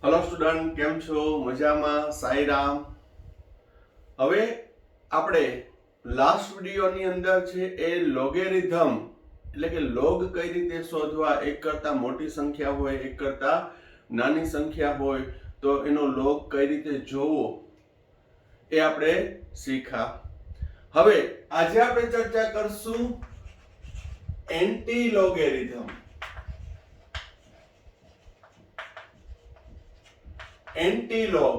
Hello student केम छो मजामा साई राम। હવે આપણે લાસ્ટ વિડિયોની અંદર છે એ લોગેરિધમ એટલે કે લોગ કઈ રીતે શોધવા, એક કરતા મોટી સંખ્યા હોય એક કરતા નાની સંખ્યા હોય તો એનો લોગ કઈ રીતે જોવો એ આપણે શીખા। હવે આજે આપણે ચર્ચા કરશું એન્ટી લોગેરિધમ। एंटीलॉग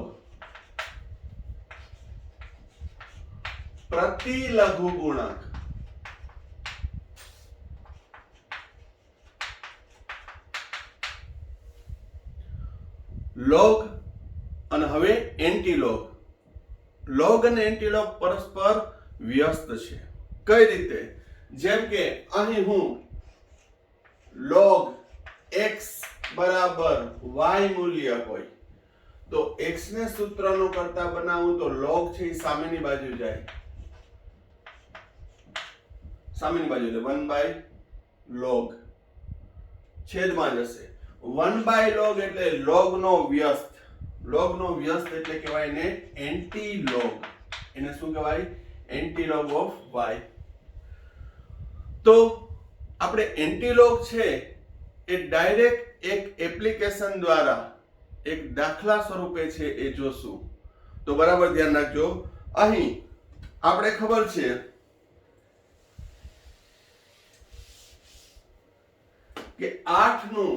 प्रति लघु गुणक लॉग અને હવે એન્ટીલોગ। લોગ અને એન્ટીલોગ પરસ્પર વ્યસ્ત છે। કઈ રીતે? જેમ કે અહીં હું log x બરાબર y મૂલ્ય હોય તો x ને સૂત્રનો કરતા બનાવું તો log છે એ સામેની બાજુ જાય, સામેની બાજુ એટલે 1 બાય log છેદમાં જશે। 1 બાય log એટલે log નો વ્યસ્ત, log નો વ્યસ્ત એટલે કહેવાય ને એન્ટી log। એને શું કહેવાય? Anti log of y। તો આપણે એન્ટી log છે એ ડાયરેક્ટ એક એપ્લિકેશન દ્વારા એક દાખલા સ્વરૂપે છે એ જોશું। તો બરાબર ધ્યાન રાખજો। અહીં આપણે ખબર છે કે 8 નું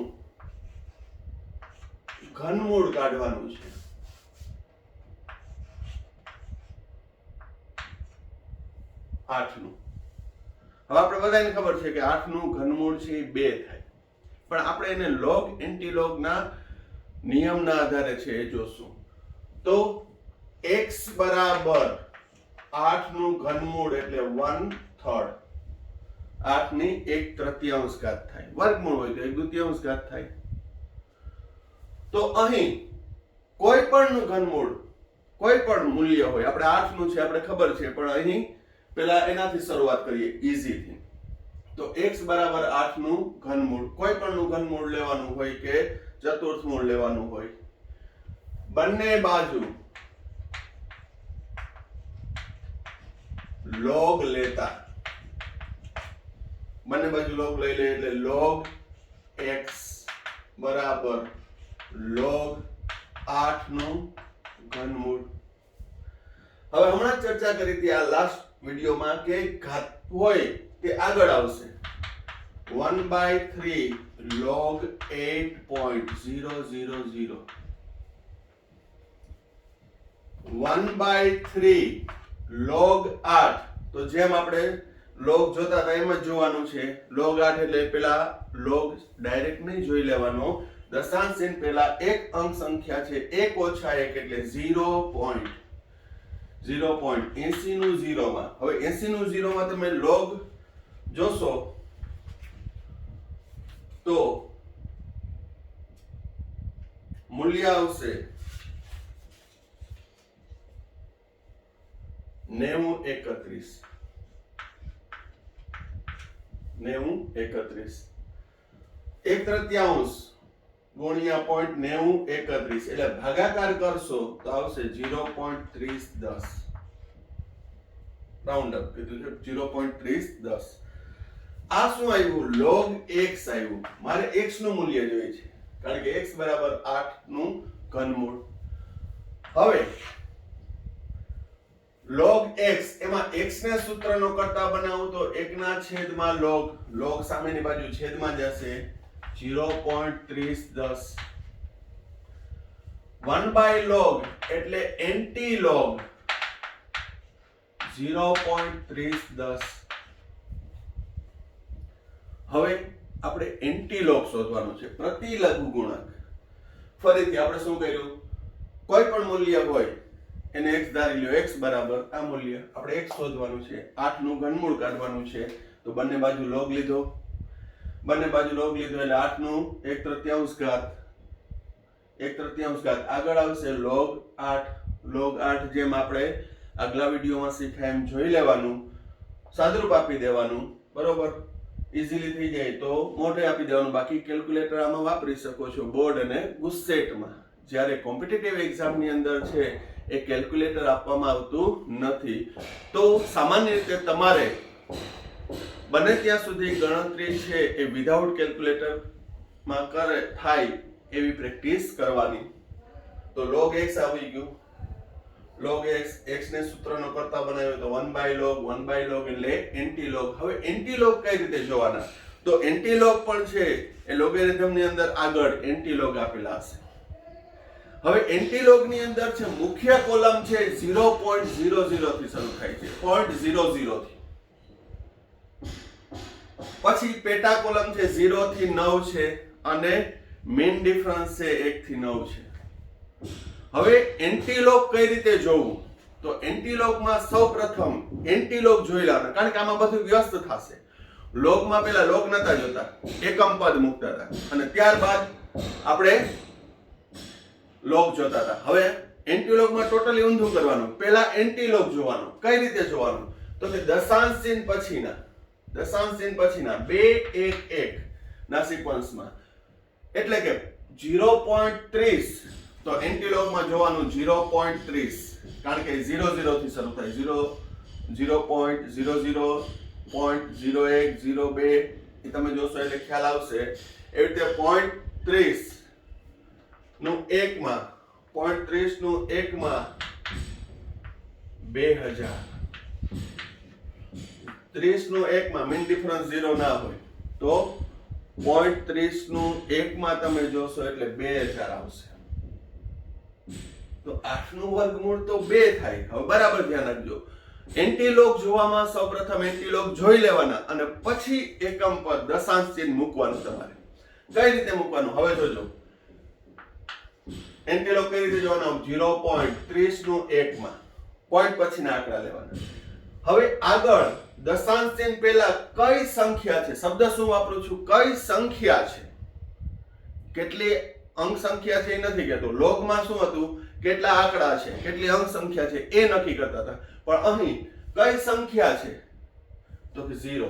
ઘનમૂળ કાઢવાનું છે। 8 નું, હવે આપણે બધાને ખબર છે કે 8 નું ઘનમૂળ છે એ 2 થાય, પણ આપણે એને લોગ એન્ટીલોગ ના નિયમના આધારે છે એ જોશું। તો x બરાબર 8 નું ઘનમૂળ એટલે 1/3, 8 ની 1/3 ઘાત થાય, વર્ગમૂળ હોય તો 1/2 ઘાત થાય। તો અહીં કોઈ પણ નું ઘનમૂળ કોઈ પણ મૂલ્ય હોય, આપણે 8 નું છે આપણે ખબર છે, પણ અહીં પેલા એનાથી શરૂઆત કરીએ ઈઝી થી। તો x બરાબર 8 નું ઘનમૂળ, કોઈ પણ નું ઘનમૂળ લેવાનું હોય કે ચતુર્થ મૂળ લેવાનું હોય, બંને બાજુ log લેતા, બંને બાજુ log લઈ લે એટલે log x બરાબર log 8 નું ઘનમૂળ। હવે હમણાં ચર્ચા કરી હતી આ લાસ્ટ વિડિયોમાં કે ઘાત હોય તે આગળ આવશે। 1/3 log 8.000, 1/3 log 8। તો જેમ આપણે log જોતા હતા એમ જ જોવાનું છે। log 8 એટલે પેલા log ડાયરેક્ટ નહીં જોઈ લેવાનો, દશાંશ ચિહ્ન પહેલા એક અંક સંખ્યા છે 1 ઓછા 1 એટલે 0.80 નું 0 માં। હવે 80 નું 0 માં તમે log જોશો તો મૂલ્ય આવશે 9031, 9031 1/3 ગુણ્યા 0.9031 એટલે ભાગાકાર કરશો તો આવશે 0.3010, રાઉન્ડ અપ કીધું છે 0.3010। આ શું આવ્યું? log x આવ્યું। મારે x નું મૂલ્ય જોઈએ છે કારણ કે x બરાબર 8 નું ઘનમૂળ। હવે log x એમાં x ને સૂત્રનો કરતા બનાવું તો 1 ના છેદમાં log, log સામેની બાજુ છેદમાં જશે 0.3010। 1 બાય log એટલે એન્ટી log 0.3010। હવે આપણે એન્ટીલોગ શોધવાનું છે, પ્રતિ લઘુ ગુણક। ફરીથી આપણે શું કર્યું? કોઈ પણ મૂલ્ય હોય એને x ધારી લ્યો, x બરાબર આ મૂલ્ય, આપણે x શોધવાનું છે, 8 નું ઘનમૂળ કાઢવાનું છે। તો બંને બાજુ log લીધો, બંને બાજુ log લીધો એટલે 8 નું 1/3 ઘાત, 1/3 ઘાત આગળ આવશે log 8, log 8 જેમ આપણે આગલા વિડિયોમાં શીખ્યા એમ જોઈ લેવાનું, સાદરૂપ આપી દેવાનું, બરોબર। इजीली થઈ જાય તો મોઢે આપી દેવાનું, બાકી કેલ્ક્યુલેટર આમાં વાપરી શકો છો બોર્ડ અને ગુસ્સેટમાં જ્યારે કોમ્પિટિટિવ એક્ઝામની અંદર છે એ કેલ્ક્યુલેટર આપવામાં આવતું નથી. તો સામાન્ય રીતે તમારે બને ત્યાં સુધી ગણતરી છે એ વિધાઉટ કેલ્ક્યુલેટરમાં થાય એવી પ્રેક્ટિસ કરવાની. તો log x આવી ગયું. log x ને સૂત્રનો કરતા બનાવ્યો તો 1/log એટલે એન્ટીલોગ. હવે એન્ટીલોગ કઈ રીતે જોવાના? તો એન્ટીલોગ પણ છે એ લોગેરિધમ ની અંદર આગળ એન્ટીલોગ આપેલા હશે. હવે એન્ટીલોગ ની અંદર છે મુખ્ય કોલમ છે 0.00 થી શરૂ થાય છે, 0.00 થી. પછી પેટા કોલમ છે 0 થી 9 છે અને મેઇન ડિફરન્સ છે 1 થી 9 છે. હવે એન્ટીલોગ કઈ રીતે જોવું? તો એન્ટીલોગમાં સૌપ્રથમ એન્ટીલોગ જોઈ લેવાના, કારણ કે આમાં બધું વ્યસ્ત થશે. લોગમાં પેલા લોગ નતા જોતા, એકમ પદ મૂકતા હતા અને ત્યારબાદ આપણે લોગ જોતા હતા. હવે એન્ટીલોગમાં ટોટલી ઊંધું કરવાનું. પહેલા એન્ટીલોગ જોવાનું. કઈ રીતે જોવાનું? તો કે દશાંશ ચિહ્ન પછીના 2 1 1 ના સિક્વન્સમાં, એટલે કે 0.30. તો એન્ટીલોગમાં જોવાનું 0.30, કારણ કે 00 થી શરૂ થાય. 0.00 0.01 02 એ તમે જોશો એટલે ખ્યાલ આવશે. એવી રીતે 0.30 નું 1 માં 0.30 નું 1 માં 2000, 30 નું 1 માં મીન ડિફરન્સ 0 ના હોય તો 0.30 નું 1 માં તમે જોશો એટલે 2000 આવશે. તો 8 નું વર્ગમૂળ તો 2 થાય. હવે બરાબર ધ્યાન રાખજો. એન્ટીલોગ જોવામાં સૌપ્રથમ એન્ટીલોગ જોઈ લેવાના અને પછી એકમ પદ દશાંશ ચિહ્ન મૂકવાનું. તમારે કઈ રીતે મૂકવાનું હવે જોજો. એન્ટીલોગ કઈ રીતે જોવાનો? 0.30 નું 1 માં પોઈન્ટ પછીના આંકડા લેવાના. હવે આગળ દશાંશ ચિહ્ન પહેલા કઈ સંખ્યા છે? શબ્દ શું વાપરું છું? કઈ સંખ્યા છે? કેટલી અંક સંખ્યા છે એ નથી કહેતો. લોગમાં શું હતું? કેટલા આંકડા છે, કેટલી અંક સંખ્યા છે એ નક્કી કરતા હતા. પણ અહીં કઈ સંખ્યા છે? તો કે 0.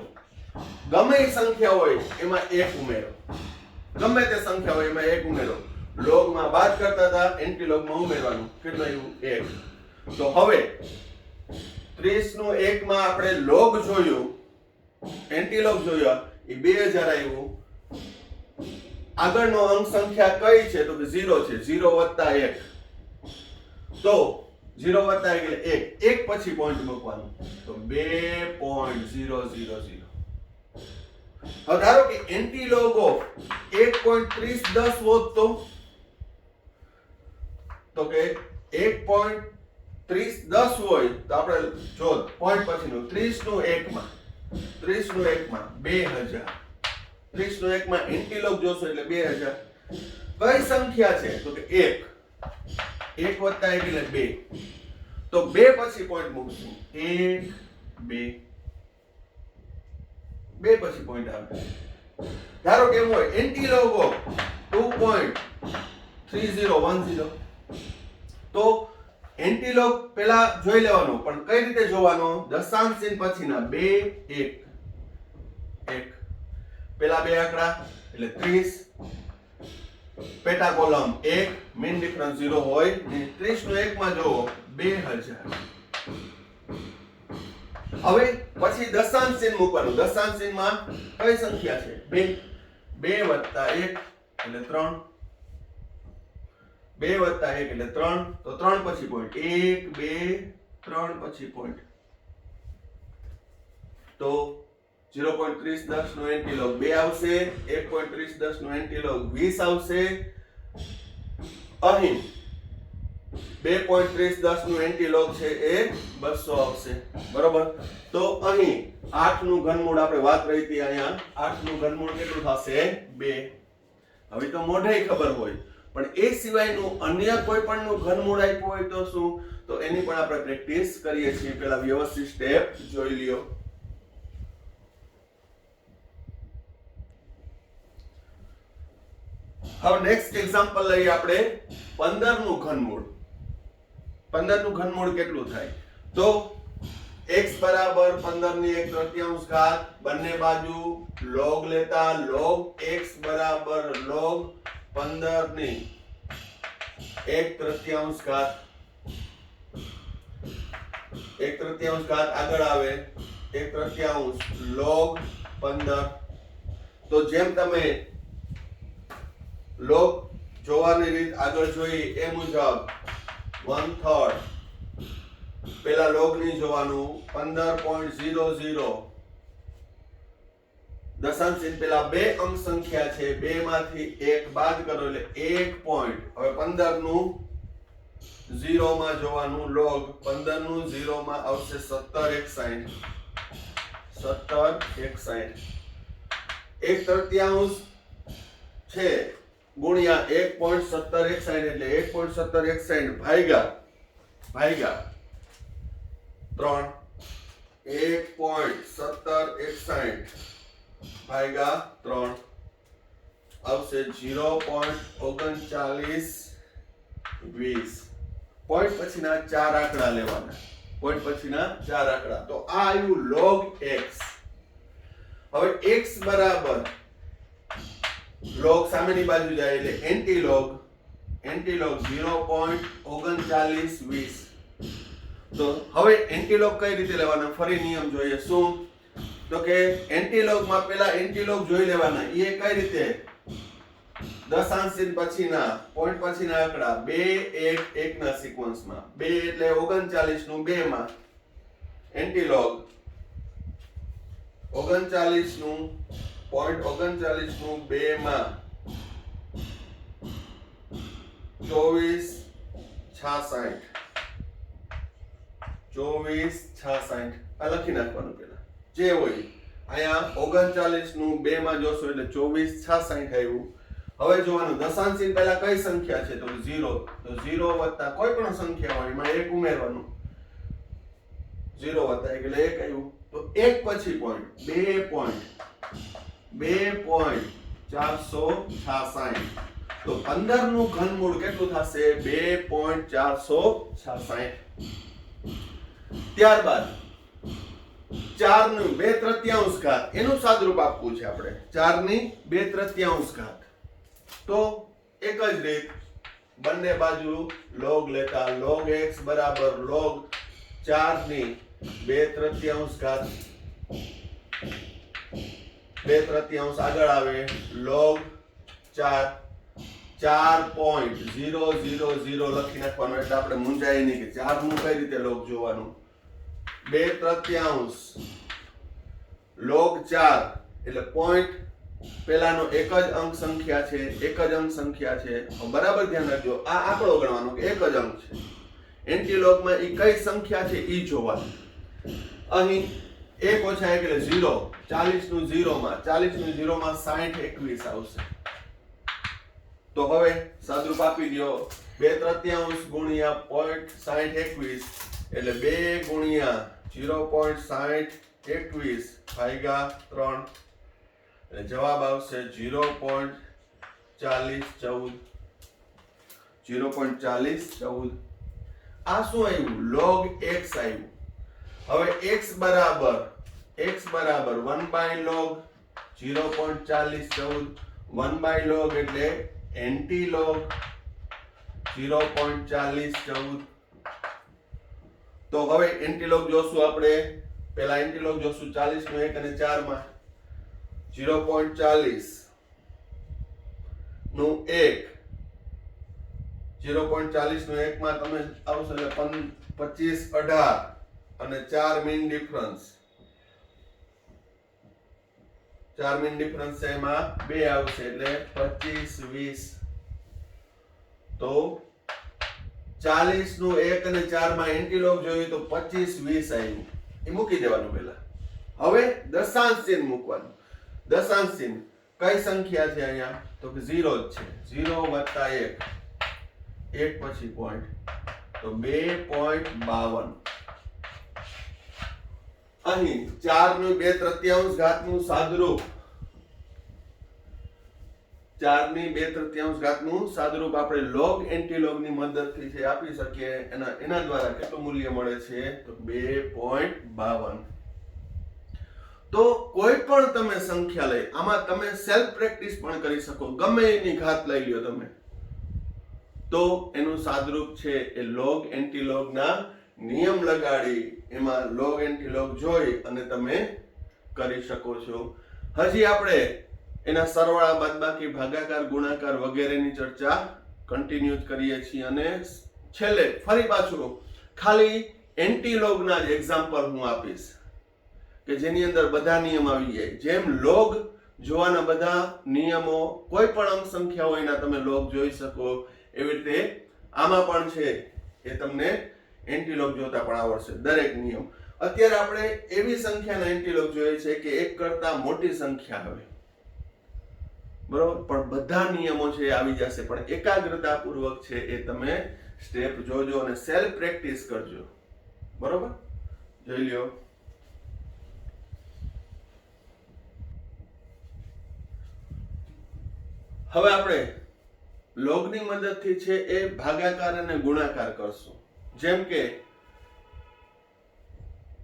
ગમે એ સંખ્યા હોય એમાં 1 ઉમેરો. ગમે તે સંખ્યા હોય એમાં 1 ઉમેરો. લોગમાં બાદ કરતા હતા, એન્ટીલોગમાં ઉમેરવાનું. કેટલું આવ્યું? 1. તો હવે 30 નું 1 માં આપણે લોગ જોયું, એન્ટીલોગ જોયા, એ 2000 આવ્યું. આગળનો અંક સંખ્યા કઈ છે? તો કે 0 છે. 0 વત્તા 1. તો 0 વત્તા 1 એટલે 1. 1 પછી પોઈન્ટ મૂકવાનું. તો 2.000. હવે ધારો કે એન્ટીલોગ ઓફ 1.3010 હોત તો કે 1.3010 હોય તો આપણે જો પોઈન્ટ પછીનું 30 નું 1 માં 2000, 30 નું 1 માં એન્ટીલોગ જોશો એટલે 2000. કઈ સંખ્યા છે? તો કે 1. 1 વત્તા 1 એટલે 2. તો 2 પછી પોઈન્ટ મૂકશું. 1 2 2 પછી પોઈન્ટ આવે. ધારો કે એમ હોય એન્ટીલોગ ઓફ 2.3010, તો એન્ટીલોગ પહેલા જોઈ લેવાનો. પણ કઈ રીતે જોવાનો? દશાંશ ચિહ્ન પછીના 2 1 1. પહેલા બે આંકડા એટલે 30, પેટા કોલમ 1, મીન ડિફરન્સ 0 હોય. 30 નું 1 માં જોવો 2000. હવે પછી દશાંશ ચિહ્ન મૂકવાનું. દશાંશ ચિહ્નમાં કઈ સંખ્યા છે? 2. 2 વત્તા 1 એટલે 3. 2 વત્તા 1 એટલે 3. તો 3 પછી પોઈન્ટ. 1 2 3 પછી પોઈન્ટ. તો 0.3010 નો એન્ટીલોગ 2 આવશે. 1.3010 નો એન્ટીલોગ 20 આવશે. અહીં 2.3010 નું એન્ટીલોગ છે એ 200 આવશે. બરોબર. તો અહીં 8 નું ઘનમૂળ આપણે વાત રહી હતી, અહીંયા 8 નું ઘનમૂળ કેટલું થશે? 2. હવે તો મોઢે ખબર હોય, પણ એ સિવાયનું અન્ય કોઈ પણ નું ઘનમૂળ આપ્યું હોય તો શું? તો એની પણ આપણે પ્રેક્ટિસ કરીએ છીએ. પહેલા વ્યવસ્થિત સ્ટેપ જોઈ લ્યો. હવે નેક્સ્ટ એક્ઝામ્પલ લઈએ આપણે 15 નું ઘનમૂળ. 15 નું ઘનમૂળ કેટલું થાય? તો x બરાબર 15 ની 1/3 ઘાત, બંને બાજુ log લેતા log x બરાબર log 15 ની 1/3 ઘાત, 1/3 ઘાત આગળ આવે 1/3 log 15. તો જેમ તમે log જોવાની રીત આગળ જોઈ એ મુજબ 1/3 પેલા log ની જોવાનું 15.00 દશાંશ ચિહ્ન પેલા બે અંક સંખ્યા છે, બે માંથી એક બાદ કરો એટલે 1 પોઈન્ટ. હવે 15 નું 0 માં જોવાનું log 15 નું 0 માં આવશે 17/61, 17/61. 1/3 છે ગુણ્યા 1.1761 એટલે 1.1761 ભાગ્યા 3, 1.1761 ભાગ્યા 3 આવશે 0.3920. પોઈન્ટ પછીના 4 આંકડા લેવાના, પોઈન્ટ પછીના 4 આંકડા. તો આ આવ્યું log x. હવે x બરાબર log સામેની બાજુ જાય એટલે એન્ટીલોગ 0.3920. તો હવે એન્ટીલોગ કઈ રીતે લેવાના, ફરી નિયમ જોઈએ. શું તો કે એન્ટીલોગ માં પેલા એન્ટીલોગ જોઈ લેવાના. એ કઈ રીતે, દશાંશ ચિહ્ન પછીના પોઈન્ટ પછીના આંકડા 2 1 1 ના સિક્વન્સમાં. 2 એટલે 39 નું 2 માં એન્ટીલોગ 39 નું 0.39 નું 2 માં 24/66 24/66 આ લખી નાખવાનું પેલા જે હોય. અહીંયા 39 નું 2 માં જોશો એટલે 24/66 આવ્યું. હવે જોવાનું દશાંશ ચિહ્ન પહેલા કઈ સંખ્યા છે તો 0. તો 0 વત્તા કોઈ પણ સંખ્યા હોય એમાં 1 ઉમેરવાનું. 0 વત્તા 1 એટલે 1 આવ્યું. તો 1 પછી પોઈન્ટ 2.466. તો 15 નું ઘનમૂળ કેટલું થશે 2.466. ત્યારબાદ 4 નું 2/3 ઘાત એનું સાદરૂપ આપવું છે આપણે. 4 ની 2/3 ઘાત. તો એક જ રીત, બંને બાજુ log લેતા log x બરાબર log 4 ની 2/3 ઘાત, 2/3 આગળ આવે log 4 4.000 લખી નાખવાનું એટલે આપણે મૂંઝાય નહીં કે 4 નું કઈ રીતે log જોવાનું. 2/3 log 4 એટલે પોઈન્ટ પેલાનો એક જ અંક સંખ્યા છે, એક જ અંક સંખ્યા છે. બરાબર ધ્યાન રાખજો, આ આંકડો ગણવાનો કે એક જ અંક છે. એન્ટીલોગ માં ઈ કઈ સંખ્યા છે ઈ જોવાનું. અહીં 1 ઓછા 1 એટલે 0, 40 નું 0 માં 60/21 આવશે. તો હવે સાદરૂપ આપી દો 2/3 ગુણ્યા 0.6021 એટલે 2 ગુણ્યા 0.6021 ભાગ્યા 3 એટલે જવાબ આવશે 0.4014. 0.4014. આ શું આવ્યું log x આવ્યું. હવે x બરાબર 1/log 0.4014. 1/log એટલે એન્ટીલોગ 0.4014. તો હવે એન્ટીલોગ જોશું આપણે. પહેલા એન્ટીલોગ જોશું 40 નું 1 અને 4 માં 0.40 નું 1, 0.40 નું 1 માં તમે આવશે એટલે 25/18 અને 4 મીન ડિફરન્સ. 4 મીન ડિફરન્સ છે એમાં 2 આવશે એટલે 25/20. તો 40 નું 1 અને 4 માં એન્ટીલોગ જોયું તો 25/20 આવ્યું. એ મૂકી દેવાનું પહેલા. હવે દશાંશ ચિહ્ન મૂકવાનું. દશાંશ ચિહ્ન કઈ સંખ્યા છે અહીંયા તો કે 0 જ છે. 0 વત્તા 1, 1 પછી પોઈન્ટ તો 2.52. અહીં 4 નું 2/3 ઘાત નું સાદરૂપ, 4 ની 2/3 ઘાત નું સાદરૂપ આપણે log એન્ટીલોગ ની મદદથી છે આપી શકીએ. એના દ્વારા કેટલું મૂલ્ય મળે છે તો 2.52. તો કોઈ પણ તમે સંખ્યા લઈ, આમાં તમે સેલ્ફ પ્રેક્ટિસ પણ કરી શકો. ગમે એની ઘાત લઈ લ્યો તમે. તો એનું સાદરૂપ છે એ લોગ એન્ટીલોગ ના નિયમ લગાડી એમાં લોગ એન્ટીલોગ જોઈ અને તમે કરી શકો છો. હજી આપણે એના સરવાળા, બાદબાકી, ભાગાકાર, ગુણાકાર વગેરેની ચર્ચા કન્ટિન્યુ કરીએ છીએ અને છેલ્લે ફરી પાછું ખાલી એન્ટીલોગના જ એક્ઝામ્પલ હું આપીશ કે જેની અંદર બધા નિયમ આવી જાય. જેમ લોગ જોવાના બધા નિયમો કોઈ પણ અંક સંખ્યા હોય એના તમે લોગ જોઈ શકો, એવી રીતે આમાં પણ છે એ તમને એન્ટીલોગ જોતા પણ આવડશે દરેક નિયમ. અત્યારે આપણે એવી સંખ્યાના એન્ટીલોગ જોઈએ છે કે એક કરતા મોટી સંખ્યા આવે, બરોબર, પણ બધા નિયમો છે એ આવી જશે. પણ એકાગ્રતા પૂર્વક છે એ તમે સ્ટેપ જોજો અને સેલ્ફ પ્રેક્ટિસ કરજો, બરોબર. જોઈ લ્યો. હવે આપણે લોગની મદદથી છે એ ભાગાકાર અને ગુણાકાર કરશું. જેમ કે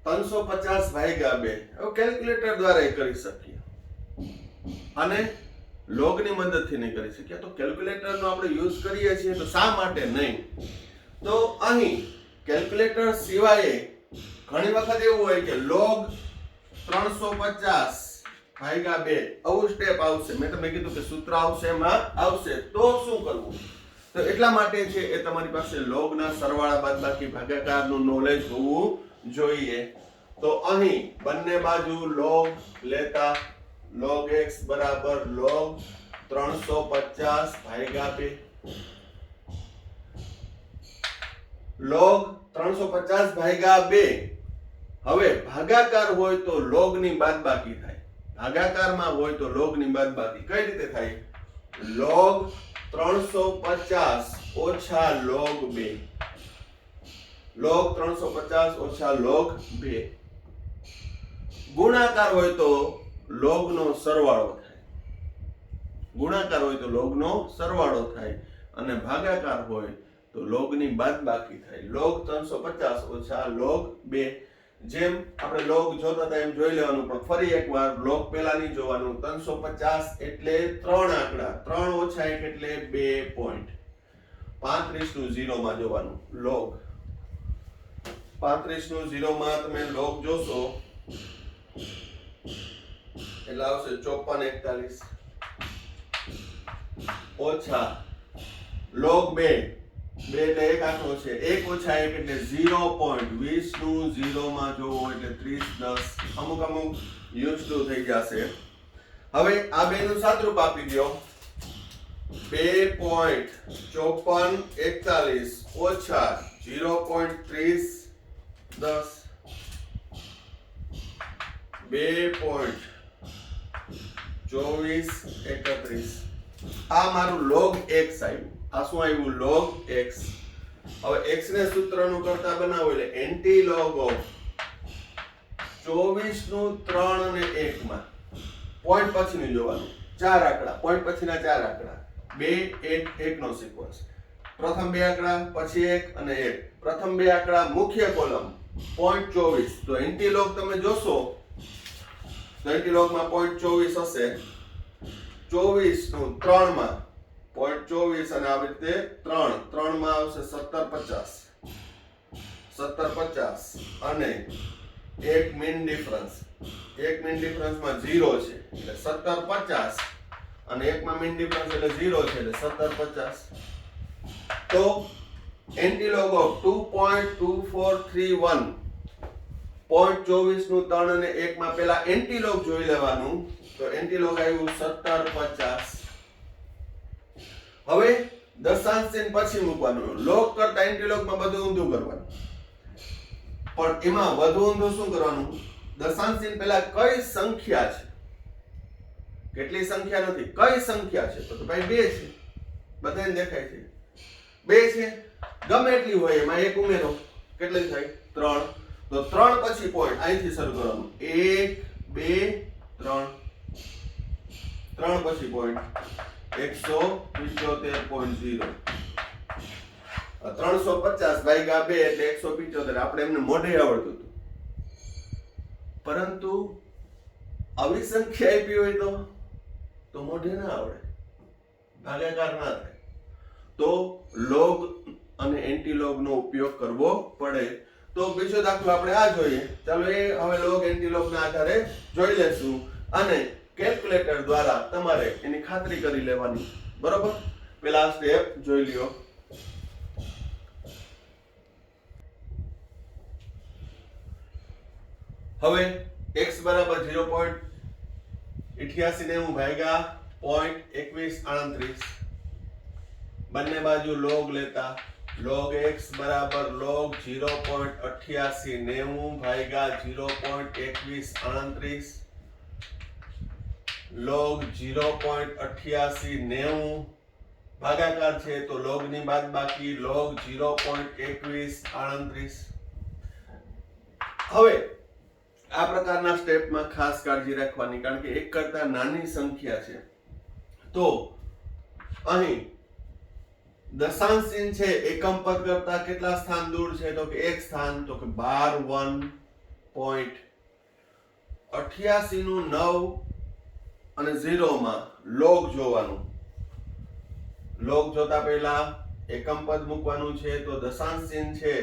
350 ભાગ્યા 2 હવે કેલ્ક્યુલેટર દ્વારા કરી શકીએ અને લોગની મદદથી નહીં કરી શકીએ. તો કેલ્ક્યુલેટરનો આપણે યુઝ કરીએ છીએ તો શા માટે નહીં? તો અહીં કેલ્ક્યુલેટર સિવાય ઘણી વખત એવું હોય કે લોગ 350 ભાગ્યા 2 આવું સ્ટેપ આવશે. મેં તમને કીધું કે સૂત્ર આવશે, એમાં આવશે, તો શું કરવું? તો એટલા માટે છે એ તમારી પાસે લોગના સરવાળા, બાદબાકી, ભાગાકારનું નોલેજ હોવું જોઈએ. તો અહીં બંને બાજુ લોગ લેતા log x બરાબર log 350 ભાગ્યા 2. log 350 ભાગ્યા 2. હવે ભાગાકાર હોય તો log ની બાદબાકી થાય, ભાગાકારમાં હોય તો log ની બાદબાકી. કઈ રીતે થાય? log 350 ઓછા log 2. log 350 ઓછા log 2. ગુણાકાર હોય તો log નો સરવાળો થાય, ગુણાકાર હોય તો log નો સરવાળો થાય અને ભાગાકાર હોય તો log ની બાદબાકી થાય. log 350 ઓછા log 2. જેમ આપણે log જોતા હતા એમ જોઈ લેવાનું, પણ ફરી એકવાર log પહેલા નહીં જોવાનું. 350 એટલે 3 આંકડા, 3 ઓછા 1 એટલે 2 પોઈન્ટ. 35 નું 0 માં જોવાનું log. 35 નું 0 માં તમે log જોશો એટલે આવશે 5441 ઓછા log 2. 2 એટલે એક આંકડો છે, 1 ઓછા 1 એટલે 0.20 નું 0 માં જોવો એટલે 30 10. અમુક યુઝ ટુ થઈ જશે. હવે આ બે નું સાદરૂપ આપી દો. 2.5441 ઓછા 0.30 10. 2.2431. આ મારું log x આવ્યું. આ શું આવ્યું? log x. હવે x ને સૂત્રનું કરતા બનાવો એટલે એન્ટી log ઓફ 24 નું 3 અને 1 માં પોઈન્ટ પછીનું જોવાનું. 4 આંકડા, પોઈન્ટ પછીના 4 આંકડા, 2 1 1 નો સિક્વન્સ. પ્રથમ 2 આંકડા, પછી 1 અને 1. પ્રથમ 2 આંકડા મુખ્ય કોલમ 0.24. તો એન્ટી log તમે જોશો તો એન્ટી log માં 0.24 હશે. 24 નું 3 માં 0.24 અને આવી રીતે 3 માં આવશે 1750 અને એક મીન ડિફરન્સ. એક મીન ડિફરન્સ માં 0 છે એટલે 1750 અને એક માં મીન ડિફરન્સ એટલે 0 છે એટલે 1750. તો એન્ટી log ઓફ 2.2431. 0.24 નું 3 અને 1 માં પહેલા એન્ટી log જોઈ લેવાનું. તો એન્ટી log આવ્યું 1750. હવે દશાંશ ચિહ્ન પછી મૂકવાનું. log કરતા એન્ટી log માં બધું ઊંધું કરવાનું, પણ એમાં વધુ ઊંધું શું કરવાનું? દશાંશ ચિહ્ન પહેલા કઈ સંખ્યા છે, કેટલી સંખ્યા નથી, કઈ સંખ્યા છે? તો ભાઈ 2 છે, બધાને દેખાય છે 2 છે. ગમે એટલી હોય એમાં એક ઉમેરો, કેટલી થાય? 3. તો 3 પછી પોઈન્ટ અહીંથી શરૂ કરવાનું. 1 2 3. 3 પછી પોઈન્ટ 175.0. 350 ભાગ્યા 2 એટલે 175. આપણે એમને મોઢે આવડતું હતું, પરંતુ આવી સંખ્યા આપી હોય તો મોઢે ના આવડે, ભાગાકાર ના થાય. તો લોગ અને એન્ટીલોગ નો ઉપયોગ કરવો પડે. તો બીજો દાખલો આપણે આ જોઈએ. ચાલો એ હવે લોગ એન્ટીલોગ ના આધારે જોઈ લેશું અને કેલ્ક્યુલેટર દ્વારા તમારે એની ખાતરી કરી લેવાની. બરોબર, પેલા સ્ટેપ જોઈ લ્યો. હવે x બરાબર 0.8890 ભાગ્યા 0.2138 બંને બાજુ log લેતા log x બરાબર log 0.8890 ભાગ્યા 0.2138 log 0.8890 ભાગાકાર છે તો log ની બાદબાકી log 0.2138. હવે આ પ્રકારના સ્ટેપમાં ખાસ કાળજી રાખવાની, કારણ કે એક કરતા નાની સંખ્યા છે. તો અહીં દશાંશ ચિહ્ન છે એકમ પદ કરતા કેટલા સ્થાન દૂર છે? તો કે એક સ્થાન. તો કે 12 નું 9 અને 0 માં log જોવાનું. log જોતા પહેલા એકમ પદ મૂકવાનું છે. તો દશાંશ ચિહ્ન છે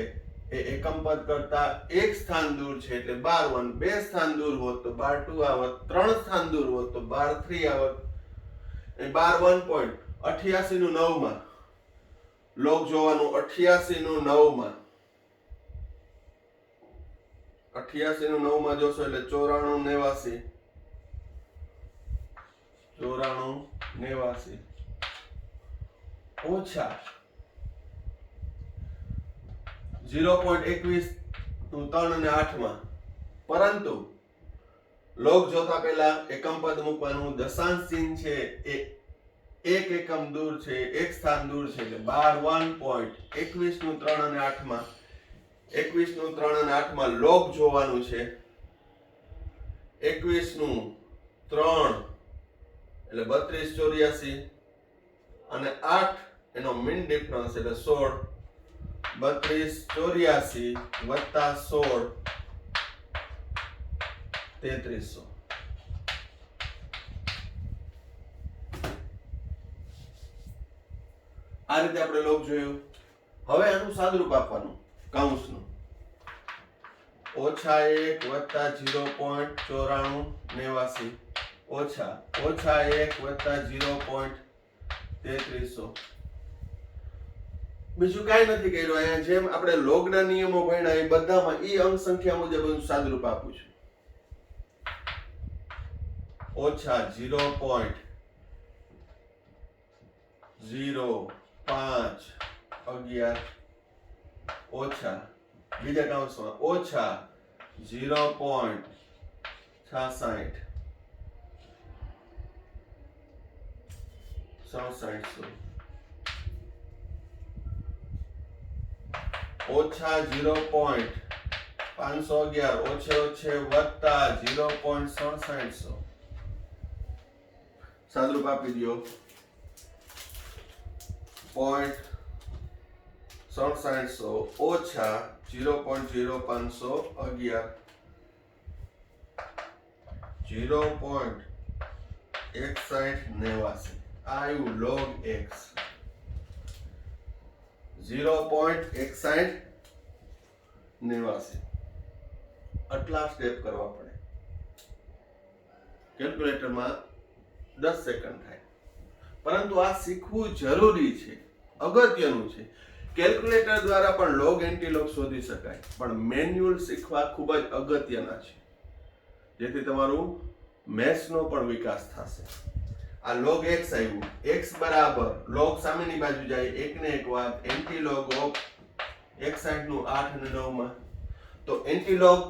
એ એકમ પદ કરતા એક સ્થાન દૂર છે એટલે 12 બે સ્થાન દૂર હોત તો 12 આવત, ત્રણ સ્થાન દૂર હોત તો 12 આવત. એ 12 નું 9 માં log જોવાનું. 88 નું 9 માં 88 નું 9 માં જોશો એટલે 94 89 ઓછા 0.21 નું 3 અને 8 માં. પરંતુ log જોતા પહેલા એકમ પદ મૂકવાનું. દશાંશ ચિહ્ન છે એ એક એકમ દૂર છે, એક સ્થાન દૂર છે એટલે 12 નું 3 અને 8 માં 21 નું 3 અને 8 માં log જોવાનું છે. 21 નું 3 એટલે 32 84 અને 8 એનો મીન ડિફરન્સ એટલે 16. 32 84 વત્તા 16 3300. આ રીતે આપણે log જોયું. હવે આનું સાદુરૂપ આપવાનું કૌંસનું. -1 વત્તા 0.9489 ઓછા 1 વત્તા 0.3300. બીજું કાંઈ નથી કર્યું. અહીંયા જેમ આપણે log ના નિયમો ભણ્યા એ બધામાં ઈ અંક સંખ્યા મુજબ હું સાદુરૂપ આપું છું. ઓછા 0.0511 ઓછા બીજા કૌંસમાં ઓછા 0.66 ઓછા 0.511 ઓછે ઓછે વત્તા 0.67. સાદુરૂપ આપી દો. 0.67 ઓછા 0.0511 0.6189 આવ્યું log x. 0.6189 આટલા સ્ટેપ કરવા પડે. કેલ્ક્યુલેટરમાં 10 સેકન્ડ થાય. પરંતુ આ શીખવું જરૂરી છે, અગત્યનું છે. કેલ્ક્યુલેટર દ્વારા પણ log એન્ટીલોગ શોધી શકાય, પણ મેન્યુઅલ શીખવા ખૂબ જ અગત્યના છે, જેથી તમારું મેથ્સનો પણ વિકાસ થશે. આ log x આવ્યું. x બરાબર log સામેની બાજુ જાય, એક ને એક વાત એન્ટીલોગ ઓફ 61 નું 8 અને 9 માં. તો એન્ટીલોગ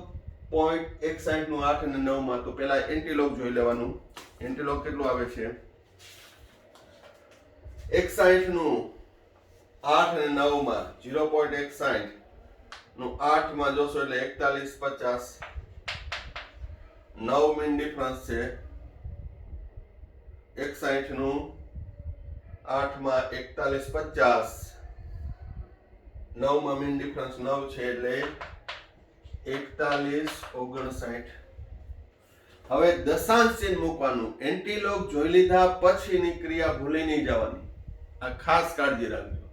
0.61 નું 8 અને 9 માં. તો પહેલા એન્ટીલોગ જોઈ લેવાનું. એન્ટીલોગ કેટલું આવે છે? 61 નું 8 અને 9 માં 0.61 નું 8 માં જોશો એટલે 4150. 9 મીન ડિફરન્સ છે. 61 નું 8 માં 4150. 9 માં મીન ડિફરન્સ 9 છે એટલે 4159. હવે દશાંશ ચિહ્ન મૂકવાનું. એન્ટીલોગ જોઈ લીધા પછીની ક્રિયા ભૂલી નહીં જવાની. આ ખાસ કાળજી રાખજો.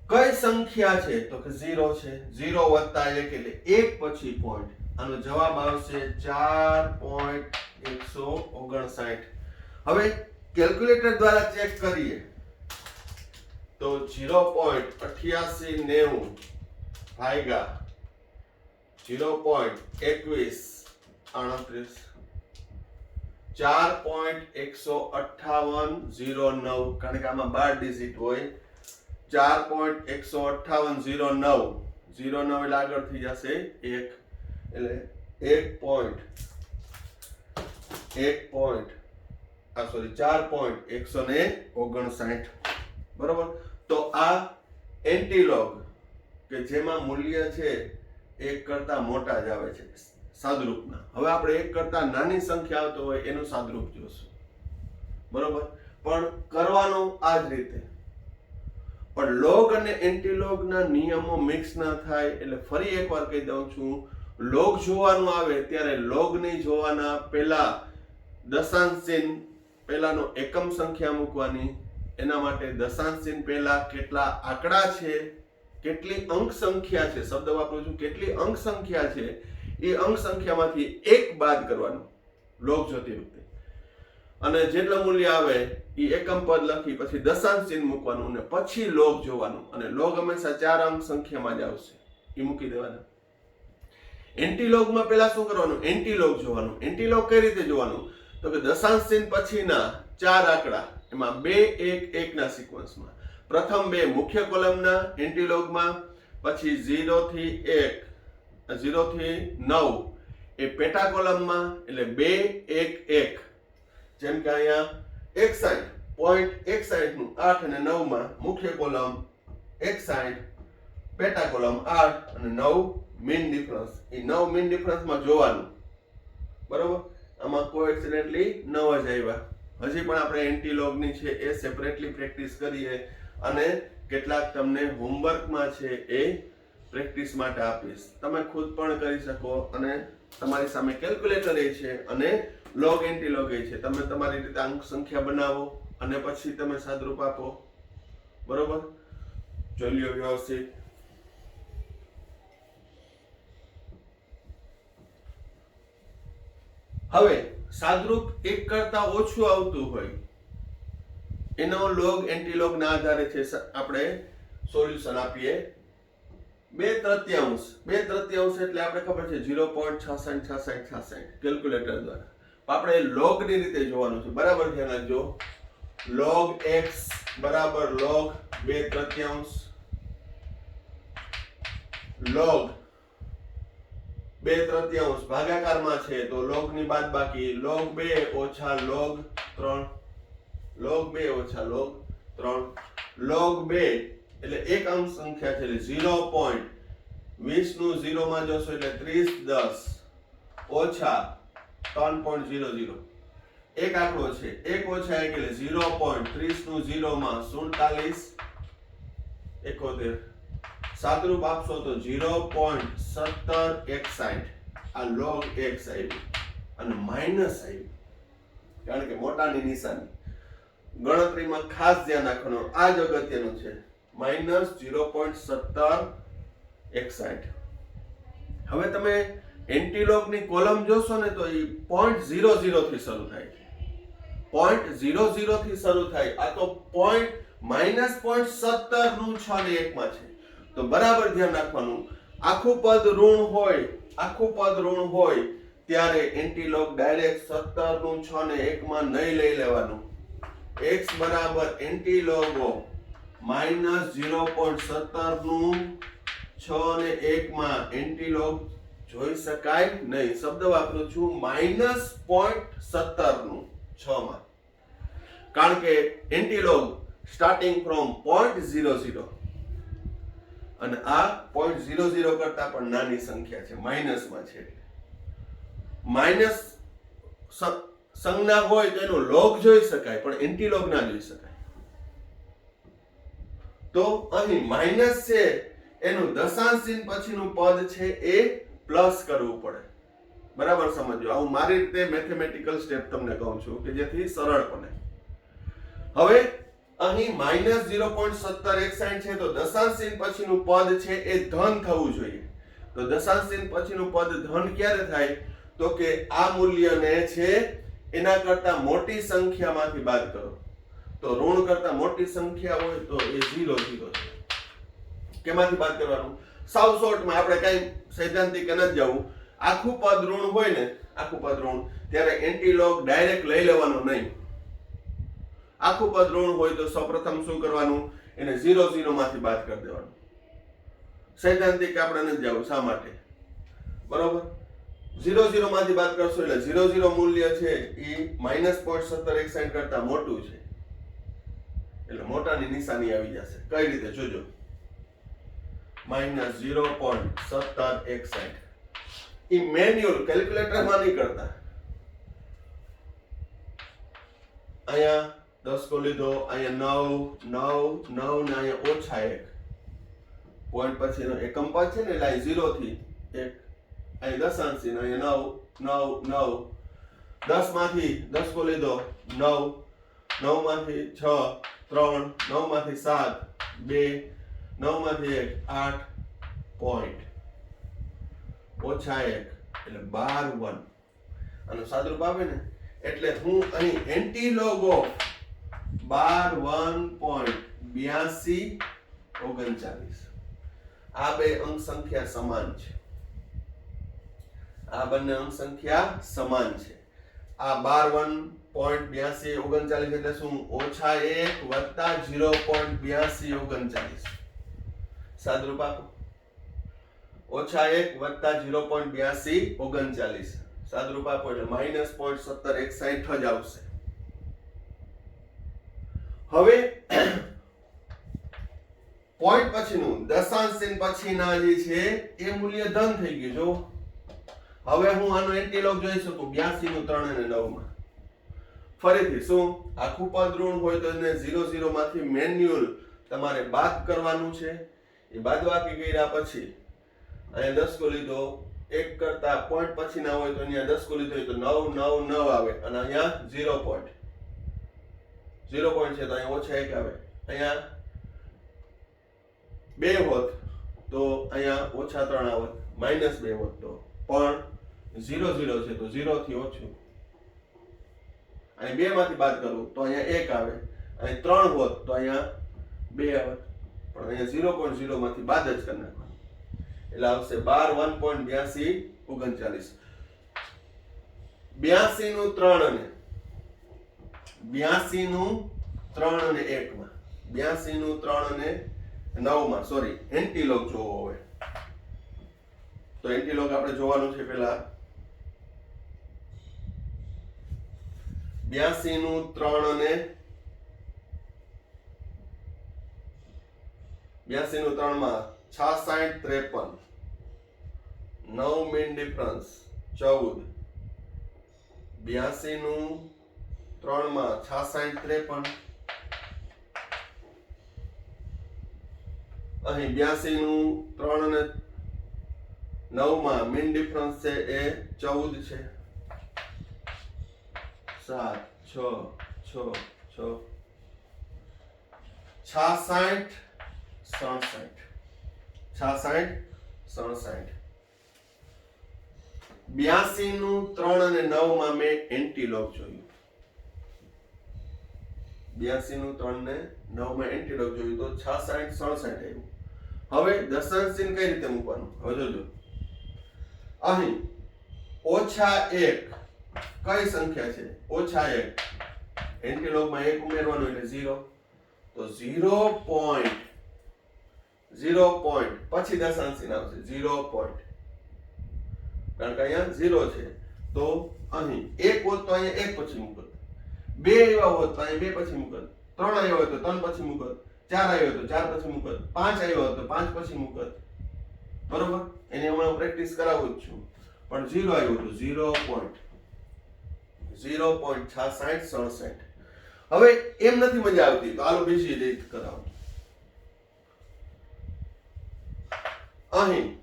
કઈ સંખ્યા છે તો કે 0 છે. 0 વત્તા 1 એટલે 1 પછી પોઈન્ટ. આનો જવાબ આવશે 4.159. હવે કેલ્ક્યુલેટર દ્વારા ચેક કરીએ તો 0.8890 ભાગ્યા 0.2138 4.15809, કારણ કે આમાં 12 ડિજિટ હોય. 4.15809 09 એટલે આગળ થઈ જશે 1 એટલે 4.159. બરોબર. તો આ એન્ટીલોગ કે જેમાં મૂલ્ય છે 1 કરતા મોટા જ આવે છે સાદરૂપના. હવે આપણે 1 કરતા નાની સંખ્યા આવતો હોય એનું સાદરૂપ જોશું. બરોબર. પણ કરવાનું આ જ રીતે. પણ લોગ અને એન્ટીલોગના નિયમો મિક્સ ના થાય એટલે ફરી એકવાર કહી દઉં છું, લોગ જોવાનું આવે ત્યારે લોગ નહીં જોવાના, પહેલા દશાંશ ચિહ્ન પહેલાનો એકમ સંખ્યા મૂકવાની. એના માટે દશાંશ ચિહ્ન પહેલા કેટલા આંકડા છે, કેટલી અંક સંખ્યા છે, શબ્દ વાપરું છું, કેટલી અંક સંખ્યા છે, એ અંક સંખ્યામાંથી 1 બાદ કરવાનું લોગ જોતી વખતે, અને જેટલું મૂલ્ય આવે એ એકમ પદ લખી પછી દશાંશ ચિહ્ન મૂકવાનું અને પછી લોગ જોવાનું. અને લોગ હંમેશા 4 અંક સંખ્યામાં જ આવશે, એ મૂકી દેવાના. એન્ટીલોગમાં પહેલા શું કરવાનું? એન્ટીલોગ જોવાનું. એન્ટીલોગ કઈ રીતે જોવાનું? તો કે દશાંશ ચિહ્ન પછીના 4 આંકડા એમાં 2 1 1 ના સિક્વન્સમાં. પ્રથમ 2 મુખ્ય કોલમના એન્ટીલોગમાં, પછી 0 થી 9 એ પેટા કોલમમાં, એટલે 2 1 1. જેમ કે અહીંયા 61.61 નું 8 અને 9 માં મુખ્ય કોલમ 61, પેટા કોલમ 8 અને 9 મીન ડિફરન્સ. એ 9 મીન ડિફરન્સમાં જોવાનું. બરોબર. આમાં કોએક્સિડન્ટલી 9 જ આવ્યા. હજી પણ આપણે એન્ટીલોગની છે એ સેપરેટલી પ્રેક્ટિસ કરીએ અને કેટલાક તમને હોમવર્કમાં છે એ પ્રેક્ટિસ માટે આપીશ. તમે ખુદ પણ કરી શકો અને તમારી સામે કેલ્ક્યુલેટર એ છે અને લોગ એન્ટીલોગ એ છે. તમે તમારી રીતે અંક સંખ્યા બનાવો અને પછી તમે સાદરૂપ આપો. બરોબર. જોઈ લ્યો વ્યવસ્થિત. હવે સાદરૂપ 1 કરતા ઓછું આવતું હોય એનો લોગ એન્ટીલોગ ના આધારે છે આપણે સોલ્યુશન આપીએ. 2/3 એટલે આપણે ખબર છે 0.6666 કેલ્ક્યુલેટર દ્વારા. આપણે લોગ ની રીતે જોવાનું છે. બરાબર ધ્યાન રાખજો. log x બરાબર log 2/3 log 2/3 ભાગાકારમાં છે તો log ની બાદબાકી log 2 ઓછા log 3 log 2 ઓછા log 3 log 2 એટલે એક અંક સંખ્યા છે એટલે 0.20 નું 0 માં જોશો એટલે 30 10 ઓછા 3.00. એક આંકડો છે 1 ઓછા 1 એટલે 0.30 નું 0 માં 47 71. સાદરૂપ આપશો તો 0.1761. આ log x આવ્યું અને માઇનસ આવ્યું કારણ કે મોટાની નિશાની. ગણતરીમાં ખાસ ધ્યાન રાખવાનું, આ જ અગત્યનું છે. માઇનસ 0.1761. હવે તમે એન્ટીલોગ ની કોલમ જોશો ને તો એ 0.00 થી શરૂ થાય છે. 0.00 થી શરૂ થાય. આ તો -0.17 નું 6 ને 1 માં છે. તો બરાબર ધ્યાન રાખવાનું, આખું પદ ઋણ હોય ત્યારે એન્ટીલોગ ડાયરેક્ટ 17 નું 6 ને 1 માં નહીં લઈ લેવાનું. x બરાબર એન્ટીલોગ -0.17 નું 6 ને 1 માં એન્ટીલોગ જોઈ શકાય નહીં. શબ્દ વાપરું છું -0.17 નું 6 માં, કારણ કે એન્ટીલોગ સ્ટાર્ટિંગ ફ્રોમ 0.00 અને આ 0.00 કરતા પણ નાની સંખ્યા છે, માઇનસમાં છે. માઇનસ સંજ્ઞા હોય તો એનો લોગ જોઈ શકાય પણ એન્ટીલોગ ના જોઈ શકાય. તો અહીં માઇનસ છે એનું દશાંશ ચિહ્ન પછીનું પદ છે એ પ્લસ કરવું પડે. બરાબર સમજો. હું મારી રીતે મેથેમેટિકલ સ્ટેપ તમને કહું છું કે જેથી સરળ બને. હવે અહીં -0.1761 છે તો દશાંશ ચિહ્ન પછીનું પદ છે એ ધન થવું જોઈએ. તો દશાંશ ચિહ્ન પછીનું પદ ધન ક્યારે થાય? તો કે આ મૂલ્યને છે એના કરતા મોટી સંખ્યામાંથી બાદ કરો. તો ઋણ કરતા મોટી સંખ્યા હોય તો એ 0 0 છે. કેમાંથી બાદ કરવાનું? સાવ શોર્ટમાં, આપણે કઈ સૈદ્ધાંતિક નથી જવું. આખું પદ ઋણ હોય ને, આખું પદ ઋણ, ત્યારે એન્ટીલોગ ડાયરેક્ટ લઈ લેવાનો નહીં. આખું પદ ઋણ હોય તો સૌપ્રથમ શું કરવાનું? એને 0 0 માંથી બાદ કરી દેવાનું. સૈદ્ધાંતિક આપણે નથી જવું. શા માટે? બરોબર, 0 0 માંથી બાદ કરશો એટલે 0 0 મૂલ્ય છે એ -0.1761 કરતા મોટું છે, એટલે મોટાની નિશાની આવી જશે. કઈ રીતે? જોજો, -0.1761 ઈ મેન્યુઅલ કેલ્ક્યુલેટરમાં નહીં કરતા. અહીંયા 10 કો લીધો, અહીંયા 9 9 9 ને અહીંયા -1 પોઈન્ટ પછીનો એકમ પદ છે ને, એટલે અહીં 0 થી 1, અહીં દશાંશ ચિહ્ન, અહીંયા 9 9 9, 10 માંથી 10 કો લીધો 9 9 માંથી 6 3 9 માંથી 7 2 9 માંથી 1 8 પોઈન્ટ -1 એટલે 12 1. આનું સાદુરૂપ આવે ને એટલે હું અહીં એન્ટીલોગ ઓફ 12 1.82 39. આ બે અંક સંખ્યા સમાન છે. આ બંને અંક સંખ્યા સમાન છે. આ 12 1.82 39 એટલે શું? -1 + 0.82 39. સાદુરૂપ આપો. -1 + 0.82 39. સાદુરૂપ આપો એટલે -0.1761 જ આવશે. હવે પોઈન્ટ પછીનું દશાંશ ચિહ્ન પછીના જે છે એ મૂલ્ય ધન થઈ ગયું. જો હવે હું આનો એન્ટીલોગ જોઈ શકું 82 નું 3 અને 9 માં. ફરીથી શું? આખું પદ ઋણ હોય તો એને 0 0 માંથી મેન્યુઅલ તમારે બાદ કરવાનું છે. એ બાદબાકી કર્યા પછી અહીંયા 10 કો લીધો, 1 કરતા પોઈન્ટ પછી ના હોય તો અહીંયા 10 કો લીધો હોય તો 9 9 9 આવે, અને અહીંયા 0 પોઈન્ટ છે તો અહીંયા -1 આવે. અહીંયા 2 હોત તો અહીંયા -3 આવત, -2 હોત તો પણ 0 0 છે તો 0 થી ઓછું. અહીં 2 માંથી બાદ કરું તો અહીંયા 1 આવે, અહીં 3 હોત તો અહીંયા 2 આવે, પણ અહીંયા 0.0 માંથી બાદ જ કરી નાખવાનું એટલે આવશે 12 1.82 39. 82 નું 3 અને 82 નું 3 અને 1 માં, 82 નું 3 અને 9 માં, સોરી, એન્ટીલોગ જોવો હોય તો એન્ટીલોગ આપણે જોવાનું છે. પેલા 82 નું 3 અને 82 નું 3 માં 66 53, 9 મીન ડિફરન્સ 14. 82 નું 3 માં 66 53, અહીં 82 નું 3 અને 9 માં મીન ડિફરન્સ છે એ 14 છે. 7 6 6 6 66 67, 66 67. 82 નું 3 અને 9 માં મેં એન્ટીલોગ જોયું. 82 નું 3 ને 9 માં એન્ટીલોગ જોયું તો 66 67 આવ્યું. હવે દશાંશ ચિહ્ન કઈ રીતે મૂકવાનું? હવે જોજો, અહીં -1 કઈ સંખ્યા છે? -1 એન્ટીલોગમાં 1 ઉમેરવાનું એટલે 0, તો 0 પોઈન્ટ પછી દશાંશ ચિહ્ન આવશે 0 પોઈન્ટ, કારણ કે અહીંયા 0 છે તો અહીં 1 હોત તો અહીંયા 1 પછી મૂકત, 2 આવ્યા હોત તો અહીંયા 2 પછી મૂકત, 3 આવ્યા હોય તો 3 પછી મૂકત, 4 આવ્યો તો 4 પછી મૂકત, 5 આવ્યો તો 5 પછી મૂકત. બરોબર, એની હમણાં હું પ્રેક્ટિસ કરાવું જ છું. પણ 0 આવ્યું તો 0.6667. હવે એમ નથી મજા આવતી તો આલો બીજી રીત કરાવું. અહીં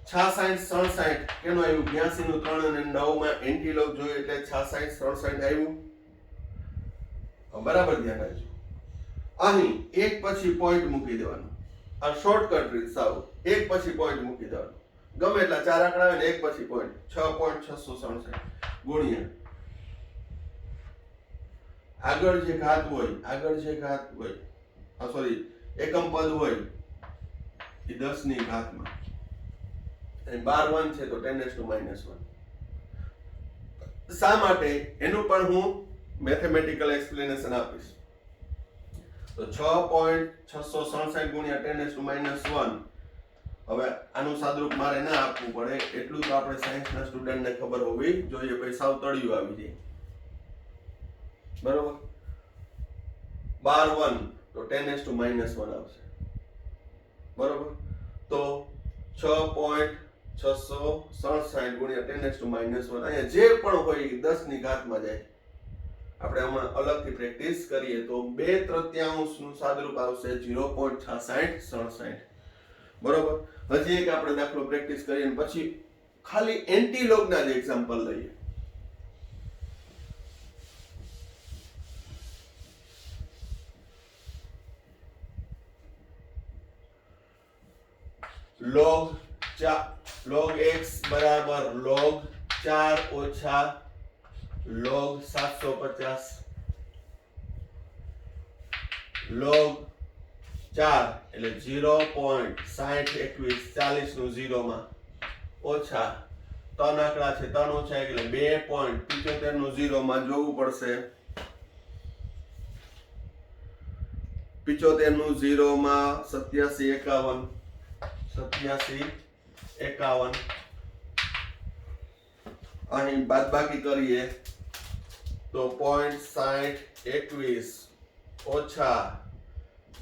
66 67 કેનું આવ્યું? 82 નું 3 અને 9 માં એન્ટીલોગ જોયું એટલે 66 67 આવ્યું. બરાબર ધ્યાન રાખજો. અહીં એક પછી પોઈન્ટ મૂકી દેવાનું. આ શોર્ટકટ રીત સાવ. એક પછી પોઈન્ટ મૂકી દેવાનું. ગમે એટલા ચાર આંકડા આવે ને એક પછી પોઈન્ટ. 6.667 ગુણ્યા આગળ જે ઘાત હોય એકમ પદ હોય એ 10 ની ઘાતમાં અને 12 1 છે તો 10⁻⁻1. શા માટે એનું પણ હું મેથેમેટિકલ એક્સપ્લેનેશન આપીશ. તો 6.667 ગુણ્યા 10⁻⁻1. હવે આનું સાદુરૂપ મારે ના આપવું પડે એટલું તો આપણે સાયન્સના સ્ટુડન્ટને ખબર હોવી જોઈએ. પછી સાવ તળિયું આવી જાય. બરોબર. 12 1 તો 10⁻⁻1 આવશે. બરોબર. તો 6.667 ગુણ્યા 10⁻⁻1 અહીંયા જે પણ હોય એ 10 ની ઘાતમાં જાય. આપણે હમણાં અલગથી પ્રેક્ટિસ કરીએ તો 2/3 નું સાદુરૂપ આવશે 0.6667. બરોબર. હજી એક આપણે દાખલો પ્રેક્ટિસ કરીએ અને પછી ખાલી એન્ટીલોગના જ એક્ઝામ્પલ લઈએ. log x બરાબર log 4 ઓછા log 750 log 4 એટલે 0.6021 40 નું 0 માં ઓછા 3 આંકડા છે 3 ઓછા એટલે 2.75 નું 0 માં જોવું પડશે. 75 નું 0 માં 87 51 અહીં બાદબાકી કરીએ તો 0.6021 ઓછા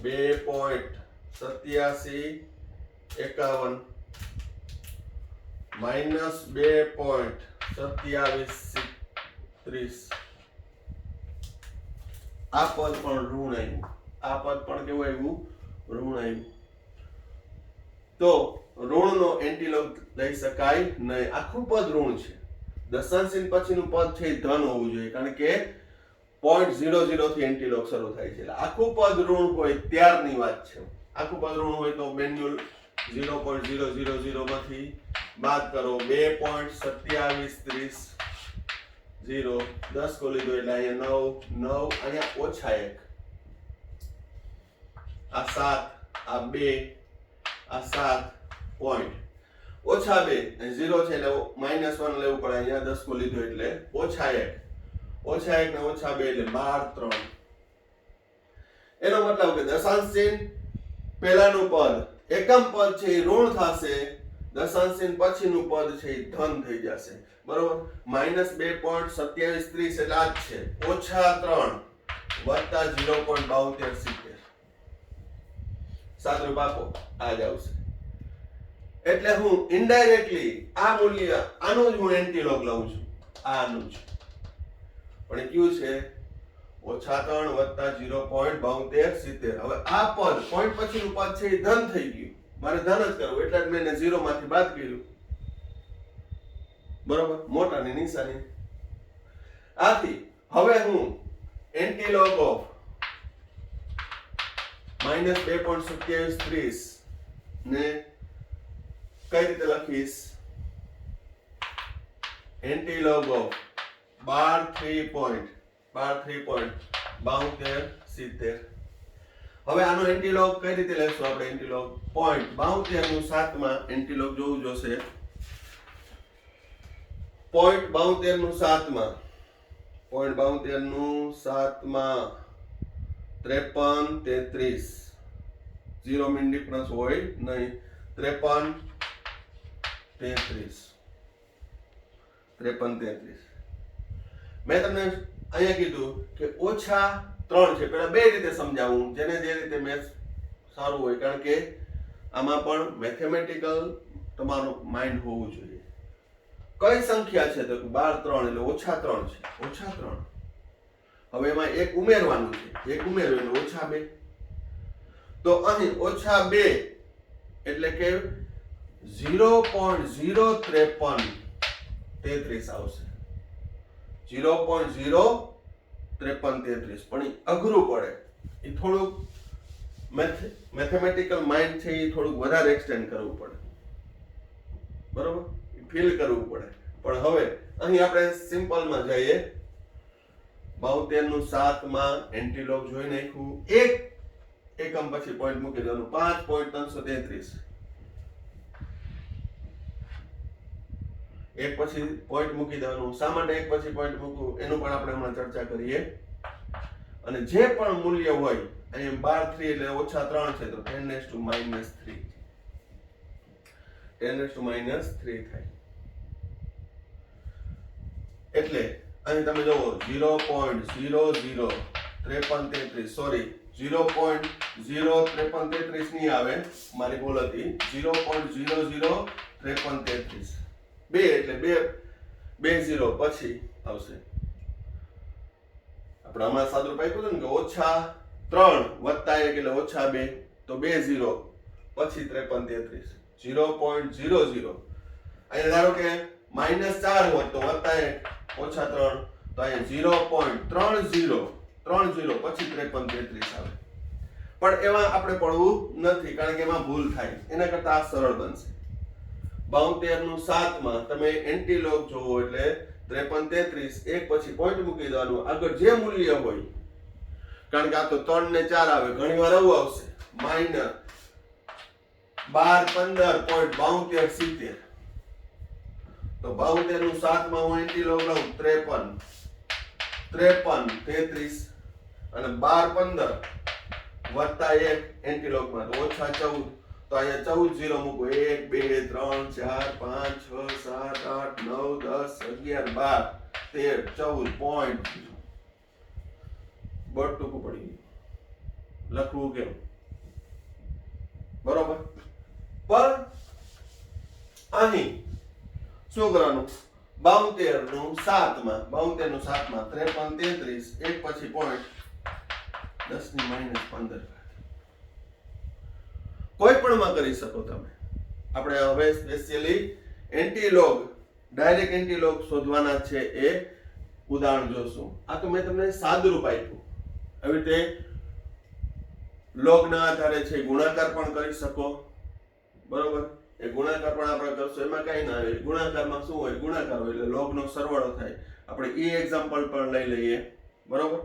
2.8751 માઇનસ 2.2730. આ પદ પણ ઋણ આવ્યું. આ પદ પણ કેવું આવ્યું? ઋણ આવ્યું. તો ઋણનો એન્ટીલોગ લઈ શકાય નહીં. આખું પદ ઋણ છે. દશાંશ ચિહ્ન પછીનું પદ છે એ ધન હોવું જોઈએ કારણ કે 0.00 થી એન્ટીલોગ શરૂ થાય છે. એટલે આખું પદ ઋણ હોય ત્યારની વાત છે. આખું પદ ઋણ હોય તો મેન્યુઅલ 0.000 માંથી બાદ કરો 2.2730 0 10 કો લીધો એટલે અહીંયા 9 અહીંયા ઓછા 1 આ 7 આ 2 આ 7 પોઈન્ટ ઓછા 2 0 છે એટલે -1 લેવું પડે. અહીંયા 10 કો લીધો એટલે ઓછા 1 ને ઓછા 2 એટલે 12 3. એનો મતલબ કે દશાંશ ચિહ્ન પહેલાનું પદ એકમ પદ છે એ ઋણ થશે. દશાંશ ચિહ્ન પછીનું પદ છે એ ધન થઈ જશે. બરોબર. -2.2730 એટલે આ જ છે ઓછા 3 વત્તા 0.7270. સાદુરૂપ આપો આ જ આવશે. એટલે હું ઇનડાયરેક્ટલી આ મૂલ્ય આનું જ હું એન્ટીલોગ લઉં છું. આનું જ પણ એ કયું છે? ઓછા 3 વત્તા 0.7270. હવે આ પદ પોઈન્ટ પછીનું પદ છે એ ધન થઈ ગયું. મારે ધન જ કરવું એટલે જ મેં 0 માંથી બાદ કર્યું. બરોબર. મોટાની નિશાની. આથી હવે હું એન્ટીલોગ ઓફ -2.2730 ને કઈ રીતે લખીશ? Antilog of 12.7270. હવે આનો એન્ટીલોગ કઈ રીતે લેશું આપણે? એન્ટીલોગ 0.72 નું 7 માં એન્ટીલોગ જોવું જોશે. 0.72 નું 7 માં 0.72 નું 7 માં 53 33 0 મિન ડિફરન્સ હોય નહીં. 53 33 મેં તમને અહીંયા કીધું કે ઓછા 3 છે. પેલા બે રીતે સમજાવું જેને જે રીતે મેથ્સ સારું હોય કારણ કે આમાં પણ મેથેમેટિકલ તમારું માઇન્ડ હોવું જોઈએ. કઈ સંખ્યા છે તો 12 3 એટલે ઓછા 3 છે. ઓછા 3 હવે એમાં એક ઉમેરવાનું છે. એક ઉમેર્યું એટલે ઓછા 2. તો અહીં ઓછા 2 એટલે કે 0.05333 આવશે. 0.05333 પણ એ અઘરું પડે. એ થોડુંક મેથેમેટિકલ માઇન્ડ છે એ થોડુંક વધારે એક્સટેન્ડ કરવું પડે, બરોબર, ફીલ કરવું પડે. પણ હવે અહીં આપણે સિમ્પલમાં જઈએ. 72 નું 7 માં એન્ટીલોગ જોઈ નાખ્યું, એક એકમ પછી પોઈન્ટ મૂકી દેવાનું 5.333. એક પછી પોઈન્ટ મૂકી દેવાનું. શા માટે એક પછી પોઈન્ટ મૂકવું એનું પણ આપણે હમણાં ચર્ચા કરીએ. અને જે પણ મૂલ્ય હોય અહીંયા 12 3 એટલે ઓછા 3 છે તો 10⁻³ 10⁻³ થાય. એટલે અહીં તમે જુઓ 0.005333 સોરી 0.05333 ની આવે, મારી ભૂલ હતી. 0.005333 2 એટલે 2 0 પછી આવશે. આપણે હમણાં સાદુરૂપ આપ્યું હતું ને કે ઓછા 3 વત્તા 1 એટલે ઓછા 2 તો 2 0 પછી 5333 0.00. અહીંયા ધારો કે -4 હોય તો વત્તા 1 ઓછા 3 તો અહીંયા 0.30 પછી 5333 આવે. પણ એમાં આપણે પડવું નથી કારણ કે એમાં ભૂલ થાય. એના કરતા આ સરળ બનશે. 72 નું 7 માં તમે એન્ટીલોગ જોવો એટલે 5333 એક પછી પોઈન્ટ મૂકી દેવાનું. આગળ જે મૂલ્ય હોય, કારણ કે આ તો 3 ને 4 આવે, ઘણી વાર આવું આવશે -12 15.72 તો 72 નું 7 માં હું એન્ટીલોગ લઉં 53 33 અને 12 15 વત્તા 1 એન્ટીલોગમાં તો ઓછા 14 તો અહીંયા 14 0 મૂકો 1 2 3 4 5 6 7 8 9 10 11 12 13 14 પોઈન્ટ બટ ટૂંકું પડી ગયું. લખવું કેમ? બરોબર. પણ અહીં શું કરવાનું? 72 નું 7 માં 53 એક પછી પોઈન્ટ 10⁻15 કોઈ પણ માં કરી શકો તમે. આપણે હવે સ્પેશિયલી એન્ટીલોગ ડાયરેક્ટ એન્ટીલોગ શોધવાના છે એ ઉદાહરણ જોશું. આ તો મેં તમને સાદુરૂપ આપ્યું. આવી રીતે લોગ ના આધારે છે ગુણાકાર પણ કરી શકો, બરોબર. એ ગુણાકાર પણ આપણે કરશું, એમાં કઈ ના આવે. ગુણાકારમાં શું હોય? ગુણાકાર હોય એટલે લોગ નો સરવાળો થાય. આપણે એ એક્ઝામ્પલ પણ લઈ લઈએ, બરોબર.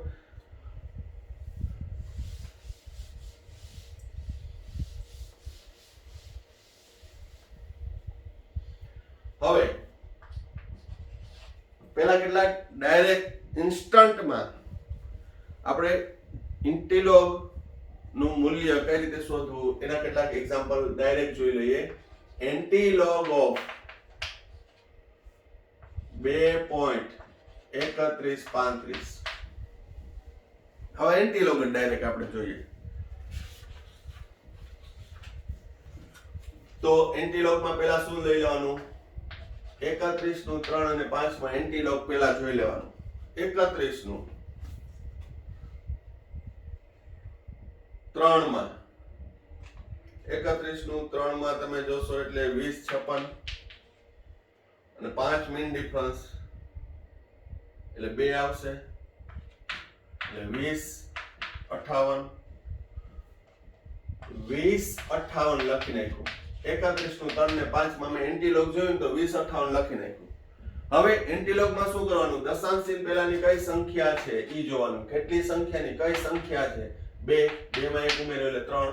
હવે પેલા કેટલાક ડાયરેક્ટ ઇન્સ્ટન્ટમાં આપણે ઇન્ટીલોગ નું મૂલ્ય કઈ રીતે શોધવું એના કેટલાક એક્ઝામ્પલ ડાયરેક્ટ જોઈ લઈએ. Antilog of 2.3135. હવે એન્ટીલોગ ડાયરેક્ટ આપણે જોઈએ તો એન્ટીલોગમાં પહેલા શું લઈ લેવાનું? 31 નું 3 અને 5 માં એન્ટીલોગ પહેલા જોઈ લેવાનું. 31 નું 3 માં 31 નું 3 માં તમે જોશો એટલે 20 56 અને 5 મીન ડિફરન્સ એટલે 2 આવશે એટલે 20 58 લખી નાખ્યું. 31 નું 3 ને 5 માં મેં એન્ટીલોગ જોયું તો 20 58 લખી નાખ્યું. હવે એન્ટીલોગ માં શું કરવાનું? દશાંશ ચિહ્ન પહેલાની કઈ સંખ્યા છે ઈ જોવાનું. કેટલી સંખ્યાની કઈ સંખ્યા છે? 2 માં 1 ઉમેર્યો એટલે 3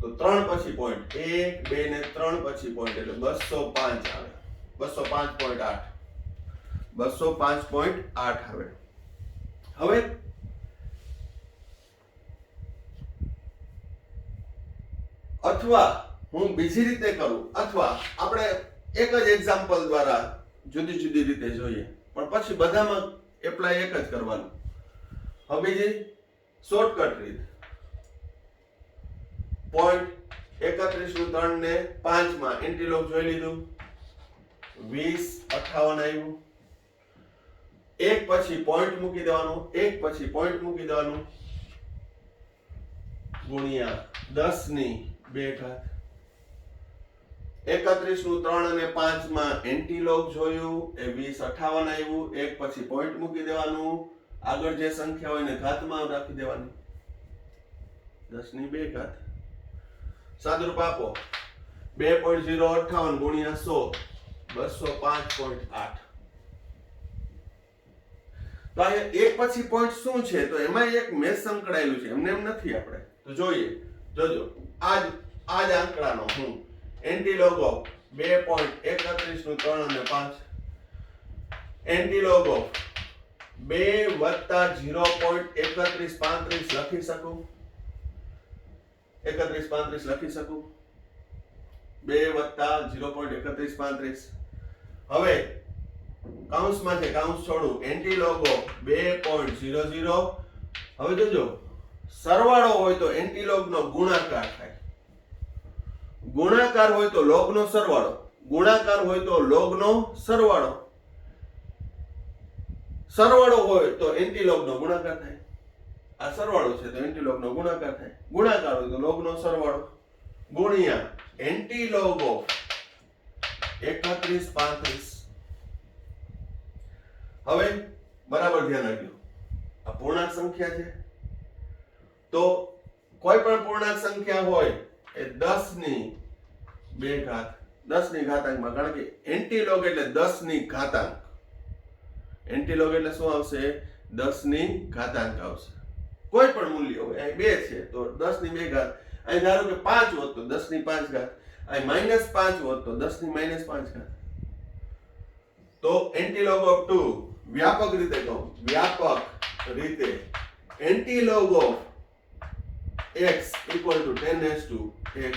તો 3 પછી પોઈન્ટ 1 2 ને 3 પછી પોઈન્ટ એટલે 205 આવે. 205.8 આવે. હવે અથવા હું બીજી રીતે કરું અથવા આપણે એક જ એક્ઝામ્પલ દ્વારા જુદી જુદી રીતે જોઈએ પણ પછી બધામાં એપ્લાય એક જ કરવાનું. હવે બીજી શોર્ટકટ રીત. પોઈન્ટ 31 નું 3 ને 5 માં એન્ટીલોગ જોઈ લીધું. 20 58 આવ્યું. એક પછી પોઈન્ટ મૂકી દેવાનું. ગુણ્યા 10 ની 2 ઘાત. 31 નું 3 અને 5 માં એન્ટીલોગ જોયું એ 20 58 આવ્યું. એક પછી પોઈન્ટ મૂકી દેવાનું. આગળ જે સંખ્યા હોય એને ઘાતમાં રાખી દેવાની. 10 ની 2 ઘાત. સાદુરૂપ આપો 2.058 ગુણ્યા 100 205.8. તો આ એક પછી પોઈન્ટ શું છે તો એમાં એક મેં સંકળાયેલું છે એમને એમ નથી આપણે તો જોઈએ જોજો આજ આંકડાનો હું એન્ટીલોગ ઓફ 2.31 નું 3 અને 5 એન્ટીલોગ ઓફ 2 વત્તા 0.3135 લખી શકું 3135 લખી શકું 2 વત્તા 0.3135 હવે કાઉન્સમાં છે કાઉન્સ છોડું એન્ટીલોગ ઓફ 2.00 હવે જોજો સરવાળો હોય તો એન્ટીલોગ નો ગુણાકાર થાય ગુણાકાર હોય તો લોગ નો સરવાળો ગુણાકાર હોય તો લોગ નો સરવાળો સરવાળો હોય તો એન્ટીલોગ નો ગુણાકાર થાય આ સરવાળો છે તો એન્ટીલોગ નો ગુણાકાર થાય ગુણાકાર હોય તો લોગ નો સરવાળો ગુણ્યા એન્ટીલોગ ઓફ 3135 હવે બરાબર ધ્યાન રાખજો આ પૂર્ણાંક સંખ્યા છે તો કોઈ પણ પૂર્ણાંક સંખ્યા હોય એ 10 ની 2 ઘાત 10 ની ઘાતાંકમાં કારણ કે એન્ટીલોગ એટલે 10 ની ઘાતાંક એન્ટીલોગ એટલે શું આવશે 10 ની ઘાતાંક આવશે કોઈ પણ મૂલ્ય હોય અહીં 2 છે તો 10 ની 2 ઘાત અહીં ધારો કે 5 હોત તો 10 ની 5 ઘાત અહીં -5 હોત તો 10 ની -5 ઘાત તો એન્ટીલોગ ઓફ 2 વ્યાપક રીતે કહું વ્યાપક રીતે antilog of x equal to 10 to x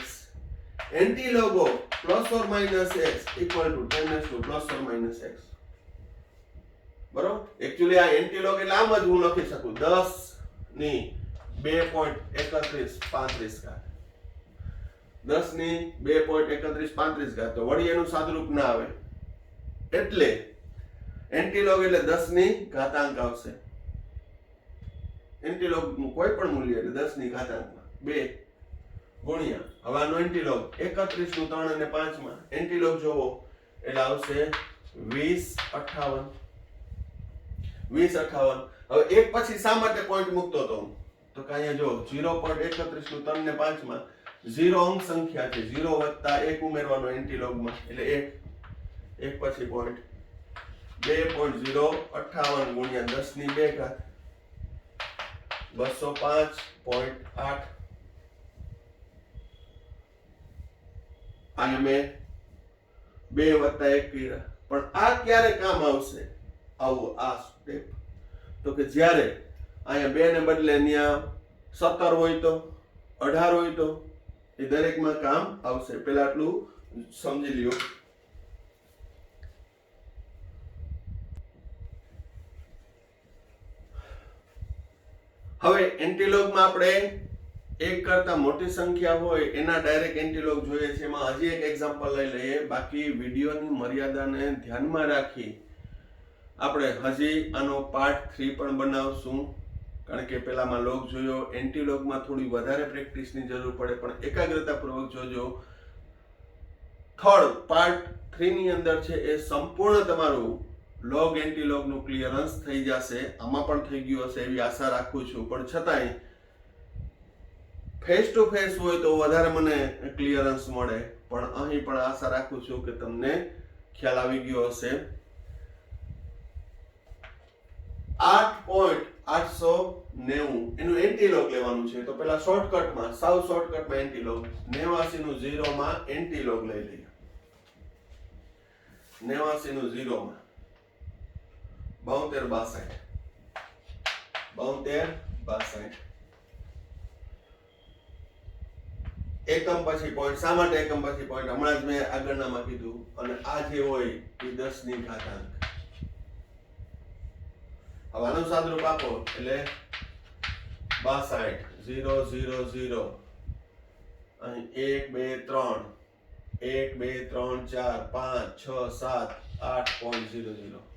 antilog of plus or minus x equal to 10 to plus or minus x બરોબર એક્ચ્યુઅલી આ એન્ટીલોગ એટલે આમ જ હું લખી શકું 10 ની 2.3135 ઘાત 10 ની 2.3135 ઘાત તો વળી એનું સાદુરૂપ ના આવે એટલે એન્ટીલોગ એટલે 10 ની ઘાતાંક આવશે એન્ટીલોગ નું કોઈ પણ મૂલ્ય એટલે 10 ની ઘાતાંકમાં 2 ગુણ્યા હવે આનો એન્ટીલોગ 31 નું 3 અને 5 માં એન્ટીલોગ જોવો એટલે આવશે 2058 હવે એક પછી શા માટે પોઈન્ટ મૂકતો તો તો કે અહીંયા જો 0.31 નું 3 ને 5 માં 0 અંક સંખ્યા છે 0 વત્તા 1 ઉમેરવાનો એન્ટીલોગમાં એટલે 1 પછી પોઈન્ટ 2.058 ગુણ્યા 10 ની 2 ઘાત 205.8 આને મેં 2 વત્તા 1 કર્યા પણ આ ક્યારે કામ આવશે આવું આ સ્ટેપ તો કે જ્યારે અહીંયા 2 ને બદલે અહીંયા 17 હોય તો 18 હોય તો એ દરેકમાં કામ આવશે પહેલા આટલું સમજી લ્યો હવે એન્ટીલોગમાં આપણે એક કરતા મોટી સંખ્યા હોય એના ડાયરેક્ટ એન્ટીલોગ જોઈએ છે એમાં હજી એક એક્ઝામ્પલ લઈ લઈએ બાકી વિડીયોની મર્યાદાને ધ્યાનમાં રાખી આપણે હજી આનો પાર્ટ 3 પણ બનાવશું કારણ કે પેલામાં લોગ જોયો એન્ટીલોગમાં થોડી વધારે પ્રેક્ટિસની જરૂર પડે પણ એકાગ્રતાપૂર્વક જોજો થર્ડ પાર્ટ 3 ની અંદર છે એ સંપૂર્ણ તમારું લોગ એન્ટીલોગ નું ક્લિયરન્સ થઈ જશે આમાં પણ થઈ ગયું હશે એવી આશા રાખું છું પણ છતાંય ફેસ ટુ ફેસ હોય તો વધારે મને ક્લિયરન્સ મળે પણ અહીં પણ આશા રાખું છું કે તમને ખ્યાલ આવી ગયો હશે 8.890 એનું એન્ટીલોગ લેવાનું છે તો પેલા શોર્ટકટમાં સાવ શોર્ટકટમાં એન્ટીલોગ 89 નું 0 માં એન્ટીલોગ લઈ લઈએ 89 નું 0 માં 72 એકમ પછી પોઈન્ટ શા માટે એકમ પછી પોઈન્ટ હમણાં જ મેં આગળનામાં કીધું અને આ જે હોય એ 10 ની ઘાતાંક હવે આનું સાદુરૂપ આપો એટલે 62 0 0 0 અહીં 1 2 3 1 2 3 4 5 6 7 8.00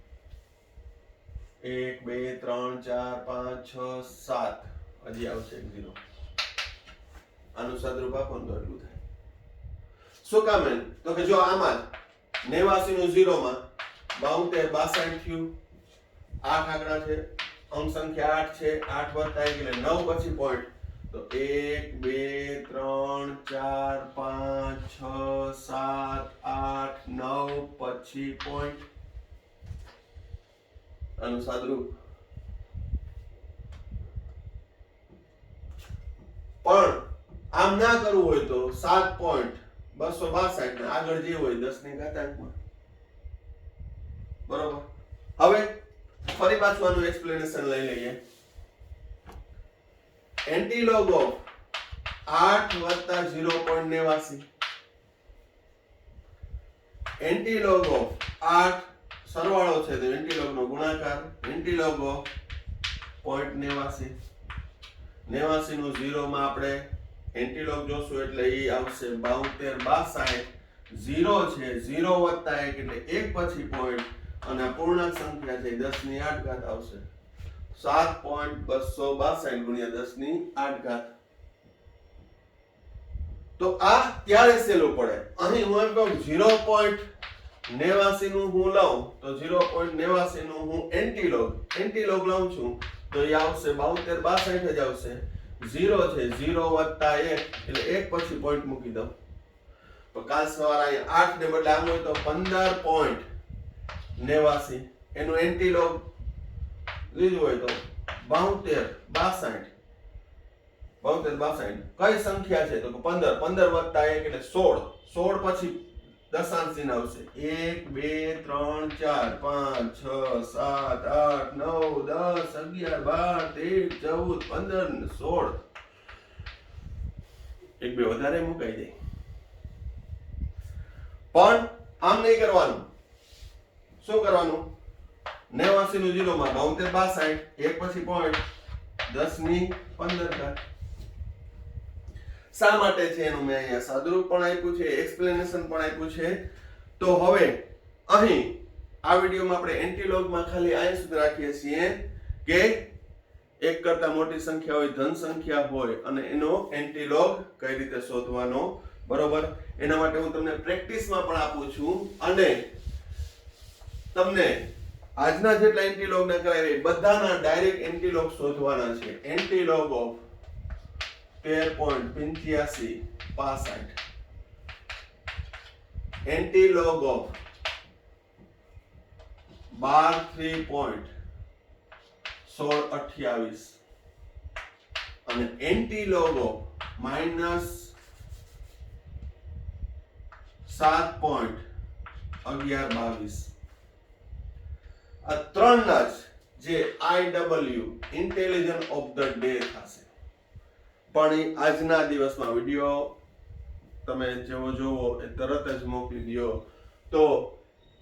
1 2 3 4 5 6 7 હજી આવશે 0 આનું સાદુરૂપ આપો તો એટલું થાય શું કામ એમ તો કે જો આમાં 89 નું 0 માં 72 થયું 8 આંકડા છે અંક સંખ્યા 8 છે 8 વત્તા 1 એટલે 9 પછી પોઈન્ટ તો 1 2 3 4 5 6 7 8 9 પછી પોઈન્ટ આનું સાદુરૂપ પણ આમ ના કરવું હોય તો 7.262 ને આગળ જે હોય 10 ની ઘાતાંકમાં બરોબર. હવે ફરી પાછું આનું એક્સપ્લેનેશન લઈ લઈએ. એન્ટીલોગ ઓફ 8 + 0.89 એન્ટીલોગ ઓફ 8 સરવાળો છે તો એન્ટીલોગ નો ગુણાકાર એન્ટીલોગ ઓફ 0.89 89 નું 0 માં આપણે એન્ટીલોગ જોશું એટલે એ આવશે 72 62 0 છે 0 + 1 એટલે 1 પછી પોઈન્ટ અને આ પૂર્ણાંક સંખ્યા છે 10 ની 8 ઘાત આવશે 7.262 ગુણ્યા 10 ની 8 ઘાત. તો આ ત્યારે સહેલું પડે. અહીં હું એમ કહું 0.89 નું હું લઉં તો 0.89 નું હું એન્ટીલોગ લઉં છું તો એ આવશે 72 62 જ આવશે. 0 છે 0 + 1 એટલે 1 પછી પોઈન્ટ મૂકી દઉં તો કાલ સવારે અહીંયા 8 ને બદલે આમ હોય તો 15.89 એનું એન્ટીલોગ લીધું હોય તો 72 62 કઈ સંખ્યા છે તો 15 15 + 1 એટલે 16 16 પછી દશાંશ ચિહ્ન આવશે 1 2 3 4 5 6 7 8 9 10 11 12 13 14 15 16 એક બે વધારે મુકાઈ જાય. પણ આમ નહીં કરવાનું. શું કરવાનું 89 નું 0 માં 72 62 એક પછી પોઈન્ટ 10 ની 15 ઘાત. શા માટે છે એનું મેં અહીંયા સાદુરૂપ પણ આપ્યું છે એક્સપ્લેનેશન પણ આપ્યું છે. તો હવે અહીં આ વિડિયોમાં આપણે એન્ટીલોગમાં ખાલી આ સુધી રાખીએ છીએ કે એક કરતા મોટી સંખ્યા હોય ધન સંખ્યા હોય અને એનો એન્ટીલોગ કઈ રીતે શોધવાનો બરોબર. એના માટે હું તમને પ્રેક્ટિસમાં પણ આપું છું અને તમને આજના જેટલા એન્ટીલોગ ના કરાવી બધાના ડાયરેક્ટ એન્ટીલોગ શોધવાના છે. એન્ટીલોગ ઓફ 13.85 65 એન્ટીલોગ ઓફ 12 અને એન્ટીલોગ ઓફ -7.1122 આ ત્રણના જ જે IW intelligent of the day થશે. પણ આજના દિવસમાં વિડિયો તમે જેવો જોવો એ તરત જ મોકલી દો તો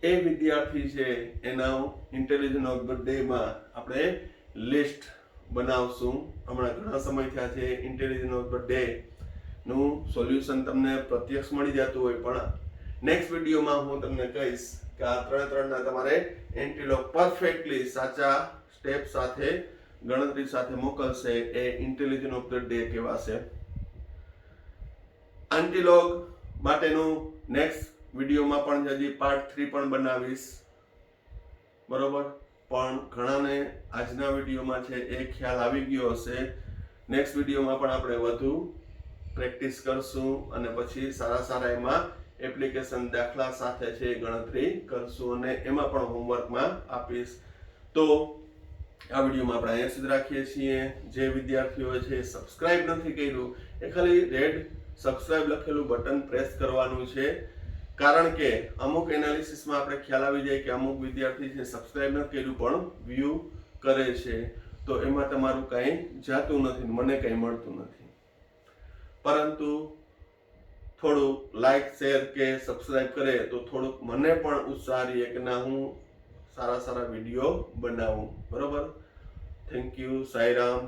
એ વિદ્યાર્થી છે એના ઇન્ટેલિજન્ટ ઓફ ધ ડે માં આપણે લિસ્ટ બનાવશું. હમણાં ઘણા સમય થયા છે ઇન્ટેલિજન્ટ ઓફ ધ ડે નું સોલ્યુશન તમને પ્રત્યક્ષ મળી જતું હોય પણ નેક્સ્ટ વિડીયોમાં હું તમને કહીશ કે આ ત્રણના તમારે એન્ટીલોગ પરફેક્ટલી સાચા સ્ટેપ સાથે ગણતરી સાથે મોકલશે એ ઇન્ટેલિજન્ટ ઓફ ધ ડે કહેવાશે. એન્ટીલોગ માટેનું નેક્સ્ટ વિડીયોમાં પણ હજી પાર્ટ 3 પણ બનાવીશ બરોબર. પણ ઘણાને આજના વિડીયોમાં છે એ ખ્યાલ આવી ગયો હશે. નેક્સ્ટ વિડીયોમાં પણ આપણે વધુ પ્રેક્ટિસ કરશું અને પછી સારા એમાં એપ્લિકેશન દાખલા સાથે છે ગણતરી કરશું અને એમાં પણ હોમવર્કમાં આપીશ. તો આ વિડીયોમાં આપણે અહીંયા સુધી રાખીએ છીએ. જે વિદ્યાર્થીઓએ છે સબસ્ક્રાઇબ નથી કર્યું એ ખાલી રેડ સબસ્ક્રાઇબ લખેલું બટન પ્રેસ કરવાનું છે. કારણ કે અમુક એનાલિસિસમાં આપણે ખ્યાલ આવી જાય કે અમુક વિદ્યાર્થી છે સબસ્ક્રાઇબ નથી કર્યું પણ વ્યૂ કરે છે તો એમાં તમારું કંઈ જાતું નથી મને કંઈ મળતું નથી. પરંતુ થોડું લાઈક શેર કે સબસ્ક્રાઇબ કરે તો થોડુંક મને પણ ઉત્સાહ રહે કે ના હું સારા વિડીયો બનાવું બરોબર. Thank you. સાંઈરામ.